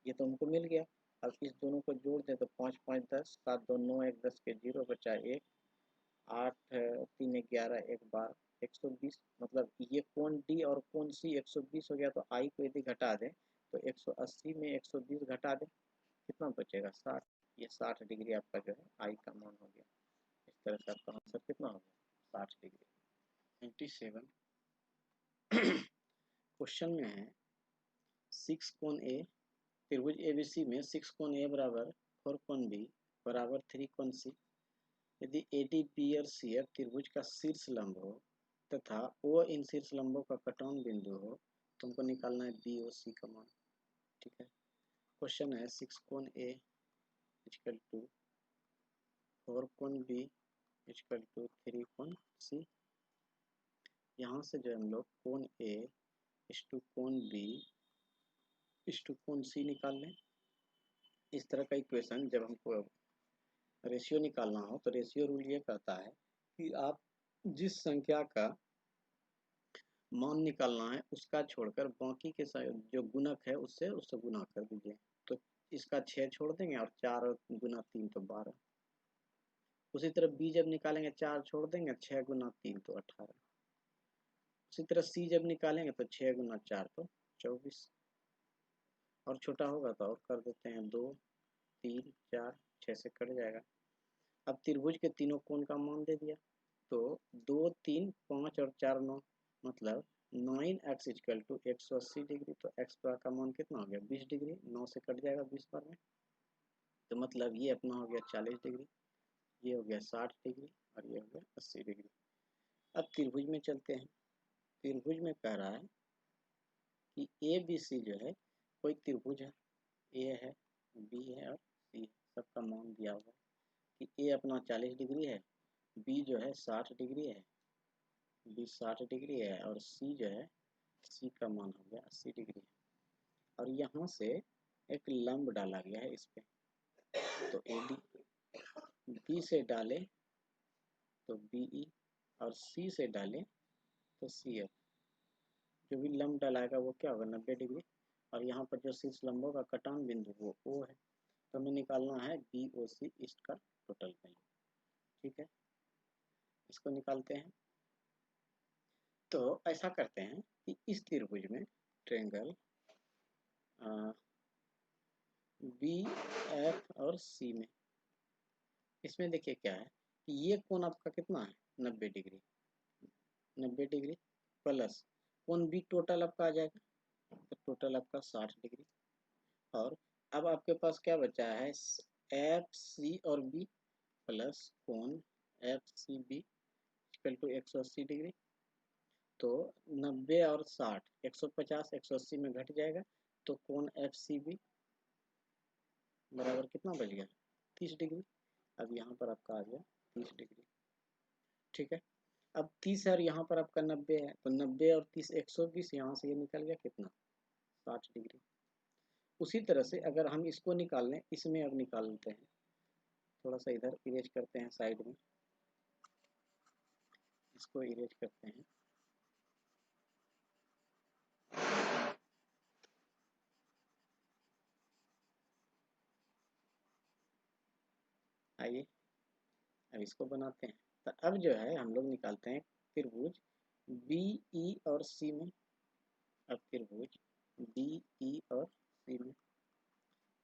ये तो हमको मिल गया। अब इस दोनों को जोड़ दें तो 5 5 10, 7 2 9, 1 10 के 0 बचा 1, 8 3 11, 1 12, 120। मतलब ये कोण डी और कोण सी 120 हो गया। तो आई को यदि घटा दें तो 180 में 120 घटा दें, कितना बचेगा 60। ये 60 डिग्री आपका जो है आई का मान हो गया। इस तरह से आपका आंसर कितना हो गया 60 डिग्री। 97 क्वेश्चन में है 6 कोण ए, त्रिभुज एबीसी में 6 कोण ए बराबर 4 कोण बी बराबर 3 कोण सी। यदि एडी बी और सी एफ त्रिभुज का शीर्ष लंब हो तथा ओ इन शीर्ष लंबों का कटान बिंदु हो, तुमको निकालना है बी और सी का मान, ठीक है। क्वेश्चन है 6 कोण ए इक्वल टू 4 कोण बी इक्वल टू 3 कोण सी। यहाँ से जो हम लोग कोण ए इस टू कोण बी इस टू कोण सी निकाल लें। इस तरह का इक्वेशन जब हमको रेशियो निकालना हो तो रेशियो रूल ये कहता है कि आप जिस संख्या का मान निकालना है उसका छोड़कर बाकी के जो गुणक है उससे गुना कर दीजिए। तो इसका 6 छोड़ देंगे और 4 गुना 3 तो 12। उसी तरह बी जब निकालेंगे 4 छोड़ देंगे, 6 गुना 3 तो 18। उसी तरह सी जब निकालेंगे तो 6 गुना 4 तो 24, और छोटा होगा तो और कर देते हैं 2 3 4, 6 से कट जाएगा। अब त्रिभुज के तीनों कोण का मान दे दिया, तो 2 3 5 और 4 9, मतलब 9x इक्वल टू 180 डिग्री। तो x बार का मान कितना हो गया 20 डिग्री, 9 से कट जाएगा 20 बार में, तो मतलब ये अपना हो गया 40 डिग्री, ये हो गया 60 डिग्री और ये हो गया 80 डिग्री। अब त्रिभुज में चलते हैं। त्रिभुज में कह रहा है कि ए बी सी जो है कोई त्रिभुज है, ए है, बी है और सी है, सबका मान दिया हुआ है कि ए अपना 40 डिग्री है, बी जो है 60 डिग्री है, बी 60 डिग्री है और सी जो है, सी का मान हो गया 80 डिग्री है। और यहाँ से एक लंब डाला गया है इस पे, तो ए डी, बी से डाले तो बी ई और सी से डाले तो सी एफ। जो भी लंब डालाएगा वो क्या होगा 90 डिग्री, और यहाँ पर जो शीर्ष लंबों का कटान बिंदु वो ओ है, तो हमें निकालना है बी ओ सी इसका टोटल वैल्यू। ठीक है, इसको निकालते हैं। तो ऐसा करते हैं कि इस त्रिभुज में ट्रायंगल बी एफ और सी में, इसमें देखिए क्या है कि ये कोण आपका कितना है 90 डिग्री, 90 डिग्री प्लस कोण बी टोटल आपका आ जाएगा, तो टोटल आपका 60 डिग्री। और अब आपके पास क्या बचा है एफ सी और बी प्लस कोण F C B equal to 180 degree. तो 90 और 60 150 180 में घट जाएगा, तो कोण एफ सी बी बराबर कितना बच गया 30 डिग्री। अब यहाँ पर आपका आ गया 30 डिग्री। ठीक है, अब 30 है और यहाँ पर आपका 90 है, तो 90 और 30 120, यहाँ से ये निकल गया कितना 60 डिग्री। उसी तरह से अगर हम इसको निकाल लें, इसमें अब निकाल लेते हैं, थोड़ा सा इधर इरेज करते हैं साइड में, इसको इरेज करते हैं। आइए अब इसको बनाते हैं। तो अब जो है हम लोग निकालते हैं त्रिभुज बी ई और सी में। अब त्रिभुज बी ई और सी में,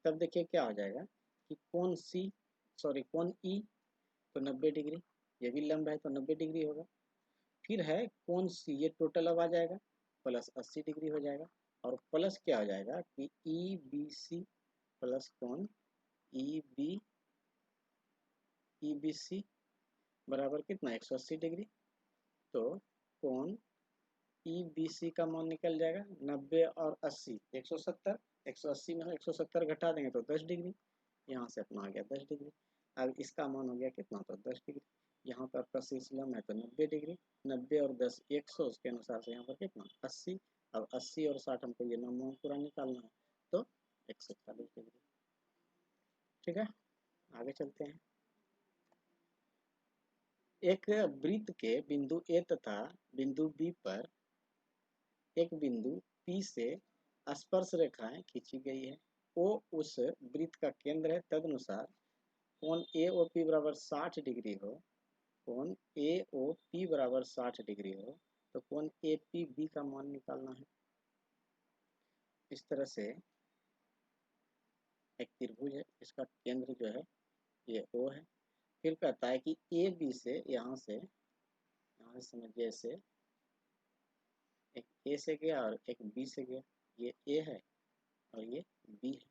तब देखिए क्या हो जाएगा कि कोण सी, सॉरी कोण ई तो 90 डिग्री, ये भी लंब है तो 90 डिग्री होगा। फिर है कोण सी, ये टोटल अब आ जाएगा प्लस 80 डिग्री हो जाएगा, और प्लस क्या हो जाएगा कि ई बी सी प्लस कोण ई बी सी बराबर कितना 180 डिग्री। तो कोण ई बी सी का मान निकल जाएगा 90 और 80 170, 180 में 170 घटा देंगे तो 10 डिग्री, यहाँ से अपना आ गया 10 डिग्री। अब इसका मान हो गया कितना तो 10 डिग्री। यहाँ पर आपका शीर्ष लंब है तो 90 डिग्री, 90 और 10 100, उसके अनुसार से यहाँ पर कितना 80। अब 80 और 60 हमको ये मान पूरा निकालना है, तो 140 डिग्री। ठीक है, आगे चलते हैं। एक वृत्त के बिंदु ए तथा बिंदु बी पर एक बिंदु P से स्पर्श रेखाएं खींची गई है। O उस वृत्त का केंद्र है, तदनुसार कोण AOP बराबर 60 डिग्री हो, कोण AOP बराबर 60 डिग्री हो, तो कोण APB का मान निकालना है। इस तरह से एक त्रिभुज है, इसका केंद्र जो है ये O है। फिर कहता है कि AB से यहाँ से समझिए से एक A से गया और एक B से गया, ये A है और ये B है,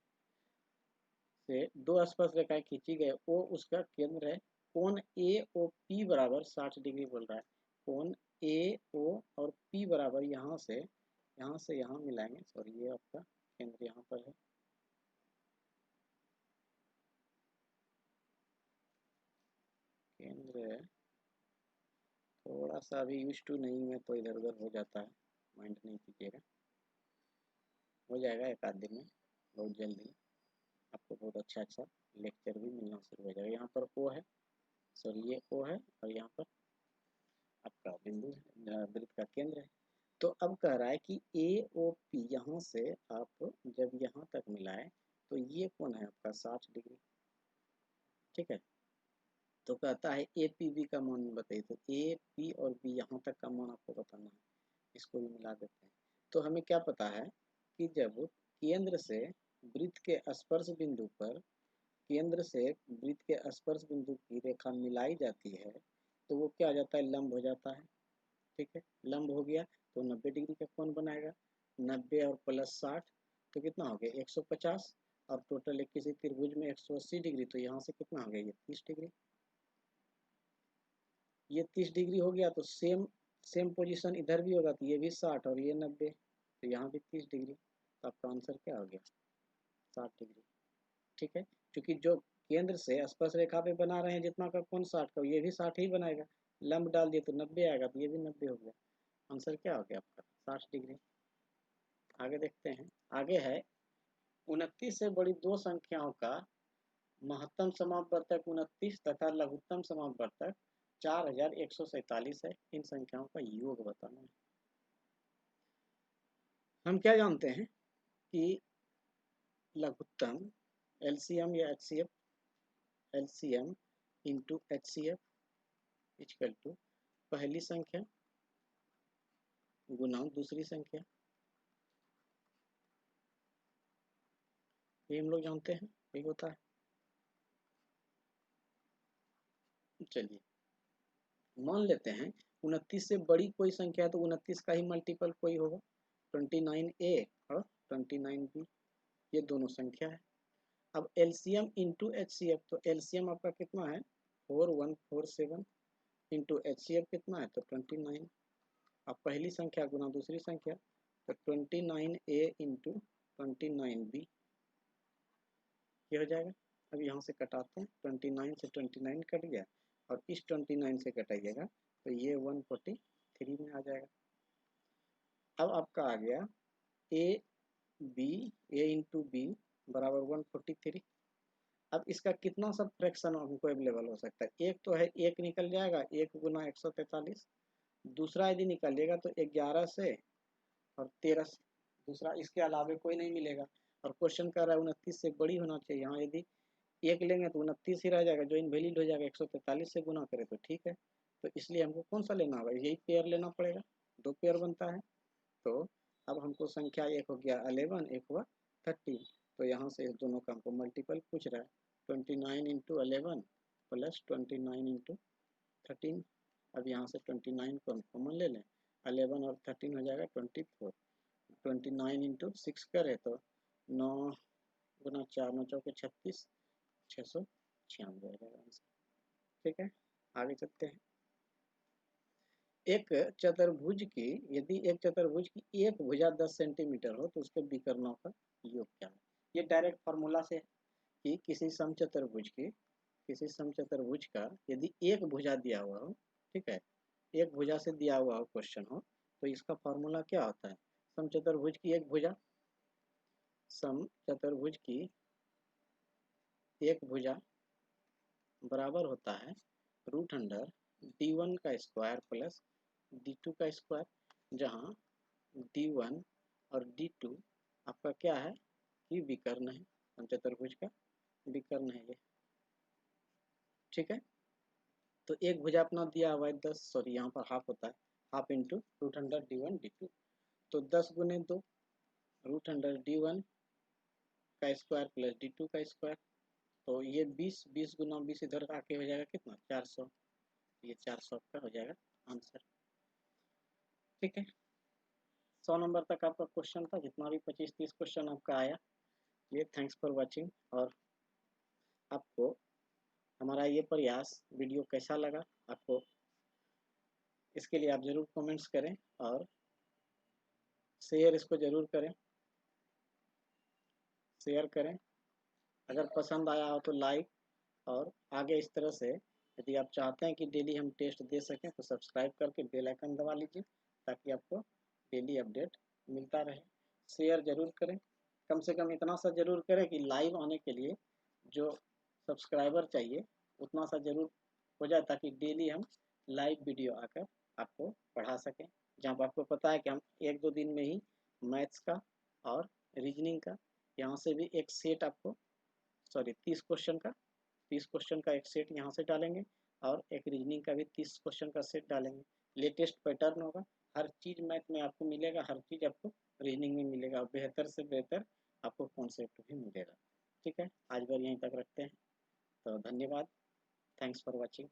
से दो स्पर्श रेखाएं खींची गई, ओ उसका केंद्र है। कोण AOP बराबर 60 डिग्री बोल रहा है। कोण AO और P बराबर यहाँ से यहाँ मिलाएंगे, सॉरी ये आपका केंद्र यहाँ पर है, केंद्र थोड़ा सा अभी यूज टू नहीं है तो इधर उधर हो जाता है, माइंड नहीं कीजिएगा, हो जाएगा एक आध दिन में, बहुत जल्दी आपको बहुत अच्छा लेक्चर भी मिलना शुरू हो जाएगा। यहाँ पर ओ है, सॉरी ये ओ है और यहाँ पर आपका बिंदु वृत्त का केंद्र है। तो अब कह रहा है कि AOP यहाँ से आप जब यहाँ तक मिलाए तो ये कोण है आपका 60 डिग्री। ठीक है, तो कहता है APB का मान बताइए, तो AP और B यहाँ तक का मान आपको बताना है। इसको भी मिला देते हैं। तो हमें क्या पता है कि जब केंद्र से वृत्त के स्पर्श बिंदु पर, केंद्र से वृत्त के स्पर्श बिंदु की रेखा मिलाई जाती है तो वो क्या हो जाता है, लंब हो जाता है। ठीक है, लंब हो गया तो 90 डिग्री का कोण बनाएगा। 90 और प्लस 60 तो कितना हो गया 150, और टोटल एक किसी त्रिभुज में 180 डिग्री, तो यहाँ से कितना हो गया ये 30 डिग्री। ये 30 डिग्री हो गया तो सेम पोजीशन इधर भी होगा, तो ये भी 60 और ये 90, तो यहाँ भी 30 डिग्री। तो आपका आंसर क्या हो गया 60 डिग्री। ठीक है, क्योंकि जो केंद्र से स्पर्श रेखा पे बना रहे हैं जितना का कोण 60 का, ये भी 60 ही बनाएगा। लंब डाल दिए तो 90 आएगा, तो ये भी 90 हो गया। आंसर क्या हो गया आपका 60 डिग्री। आगे देखते हैं। आगे है 29 से बड़ी दो संख्याओं का महत्तम समापवर्तक 29 तथा लघुत्तम समापवर्तक 4147 है। इन संख्याओं का योग बताना है। हम क्या जानते हैं कि लघुत्तम एलसीएम या HCF, LCM into HCF equal to पहली संख्या गुना दूसरी संख्या, ये हम लोग जानते हैं, यही होता है। चलिए मान लेते हैं 29 से बड़ी कोई संख्या है तो 29 का ही मल्टीपल कोई होगा, 29A और 29B, ये दोनों संख्या है। अब एलसीएम इंटू एचसीएफ, तो एलसीएम आपका कितना है 4147 इंटू एचसीएफ कितना है तो 29। अब पहली संख्या गुना दूसरी संख्या, तो 29A इंटू 29B ये हो जाएगा। अब यहाँ से कटाते हैं, 29 से 29 कट गया और इस 29 से कटाइएगा तो ये 143 में आ जाएगा। अब आपका आ गया ए इंटू बी बराबर 143। अब इसका कितना सब फ्रैक्शन हमको अवेलेबल हो सकता है, एक तो है, एक निकल जाएगा, एक गुना 143, दूसरा यदि निकलिएगा तो 11 से और 13 से, दूसरा इसके अलावा कोई नहीं मिलेगा। और क्वेश्चन कर रहा है 29 से बड़ी होना चाहिए, यहाँ यदि एक लेंगे तो 29 ही रह जाएगा, जो इनवैलिड हो जाएगा, 143 से गुना करें तो ठीक है। तो इसलिए हमको कौन सा लेना होगा, यही पेयर लेना पड़ेगा, दो पेयर बनता है। तो अब हमको संख्या एक हो गया 11, एक हुआ 13, तो यहाँ से इस दोनों का हमको मल्टीपल पूछ रहा है, 29 इंटू 11 प्लस 29 इंटू 13। अब यहाँ से 29 को हम कॉमन ले लें, 11 और 13 हो जाएगा 24, 29 इंटू 6 करें तो 9 गुना 4 9 चौके 36, 696 हो जाएगा आंसर। ठीक है, आगे चलते हैं। एक चतुर्भुज की, यदि एक चतुर्भुज की एक भुजा 10 सेंटीमीटर हो तो उसके विकर्णों का योग क्या है। ये डायरेक्ट फार्मूला से है कि किसी समचतुर्भुज की, किसी समचतुर्भुज का यदि एक भुजा दिया हुआ हो, ठीक है, एक भुजा से दिया हुआ हो क्वेश्चन हो, तो इसका फार्मूला क्या होता है, समचतुर्भुज की एक भुजा, समचतुर्भुज की एक भुजा बराबर होता है रूट अंडर d1 का स्क्वायर प्लस d2 का स्क्वायर, जहाँ d1 और d2 आपका क्या है कि विकर्ण है, समचतुर्भुज का विकर्ण है ये। ठीक है, तो एक भुजा अपना दिया हुआ है 10, सॉरी यहाँ पर हाफ होता है, half into root under d1 d2, तो 10 गुने 2 रूट अंडर d1 का स्क्वायर प्लस d2 का स्क्वायर, तो ये 20 गुना 20 इधर आके हो जाएगा कितना 400, ये 400 का हो जाएगा आंसर। ठीक है, 100 नंबर तक आपका क्वेश्चन था, जितना भी 25-30 क्वेश्चन आपका आया। ये थैंक्स फॉर वाचिंग। और आपको हमारा ये प्रयास वीडियो कैसा लगा, आपको इसके लिए आप ज़रूर कमेंट्स करें और शेयर इसको ज़रूर करें, शेयर करें। अगर पसंद आया हो तो लाइक, और आगे इस तरह से यदि आप चाहते हैं कि डेली हम टेस्ट दे सकें तो सब्सक्राइब करके बेल आइकन दबा लीजिए, ताकि आपको डेली अपडेट मिलता रहे। शेयर ज़रूर करें, कम से कम इतना सा ज़रूर करें कि लाइव आने के लिए जो सब्सक्राइबर चाहिए उतना सा ज़रूर हो जाए, ताकि डेली हम लाइव वीडियो आकर आपको पढ़ा सकें, जहाँ पर आपको पता है कि हम 1-2 दिन में ही मैथ्स का और रीजनिंग का यहाँ से भी एक सेट आपको, सॉरी 30 क्वेश्चन का एक सेट यहाँ से डालेंगे और एक रीजनिंग का भी 30 क्वेश्चन का सेट डालेंगे। लेटेस्ट पैटर्न होगा, हर चीज़ मैथ में आपको मिलेगा, हर चीज़ आपको रीजनिंग में मिलेगा, बेहतर से बेहतर आपको कॉन्सेप्ट भी मिलेगा। ठीक है, आज बार यहीं तक रखते हैं, तो धन्यवाद, थैंक्स फॉर वॉचिंग।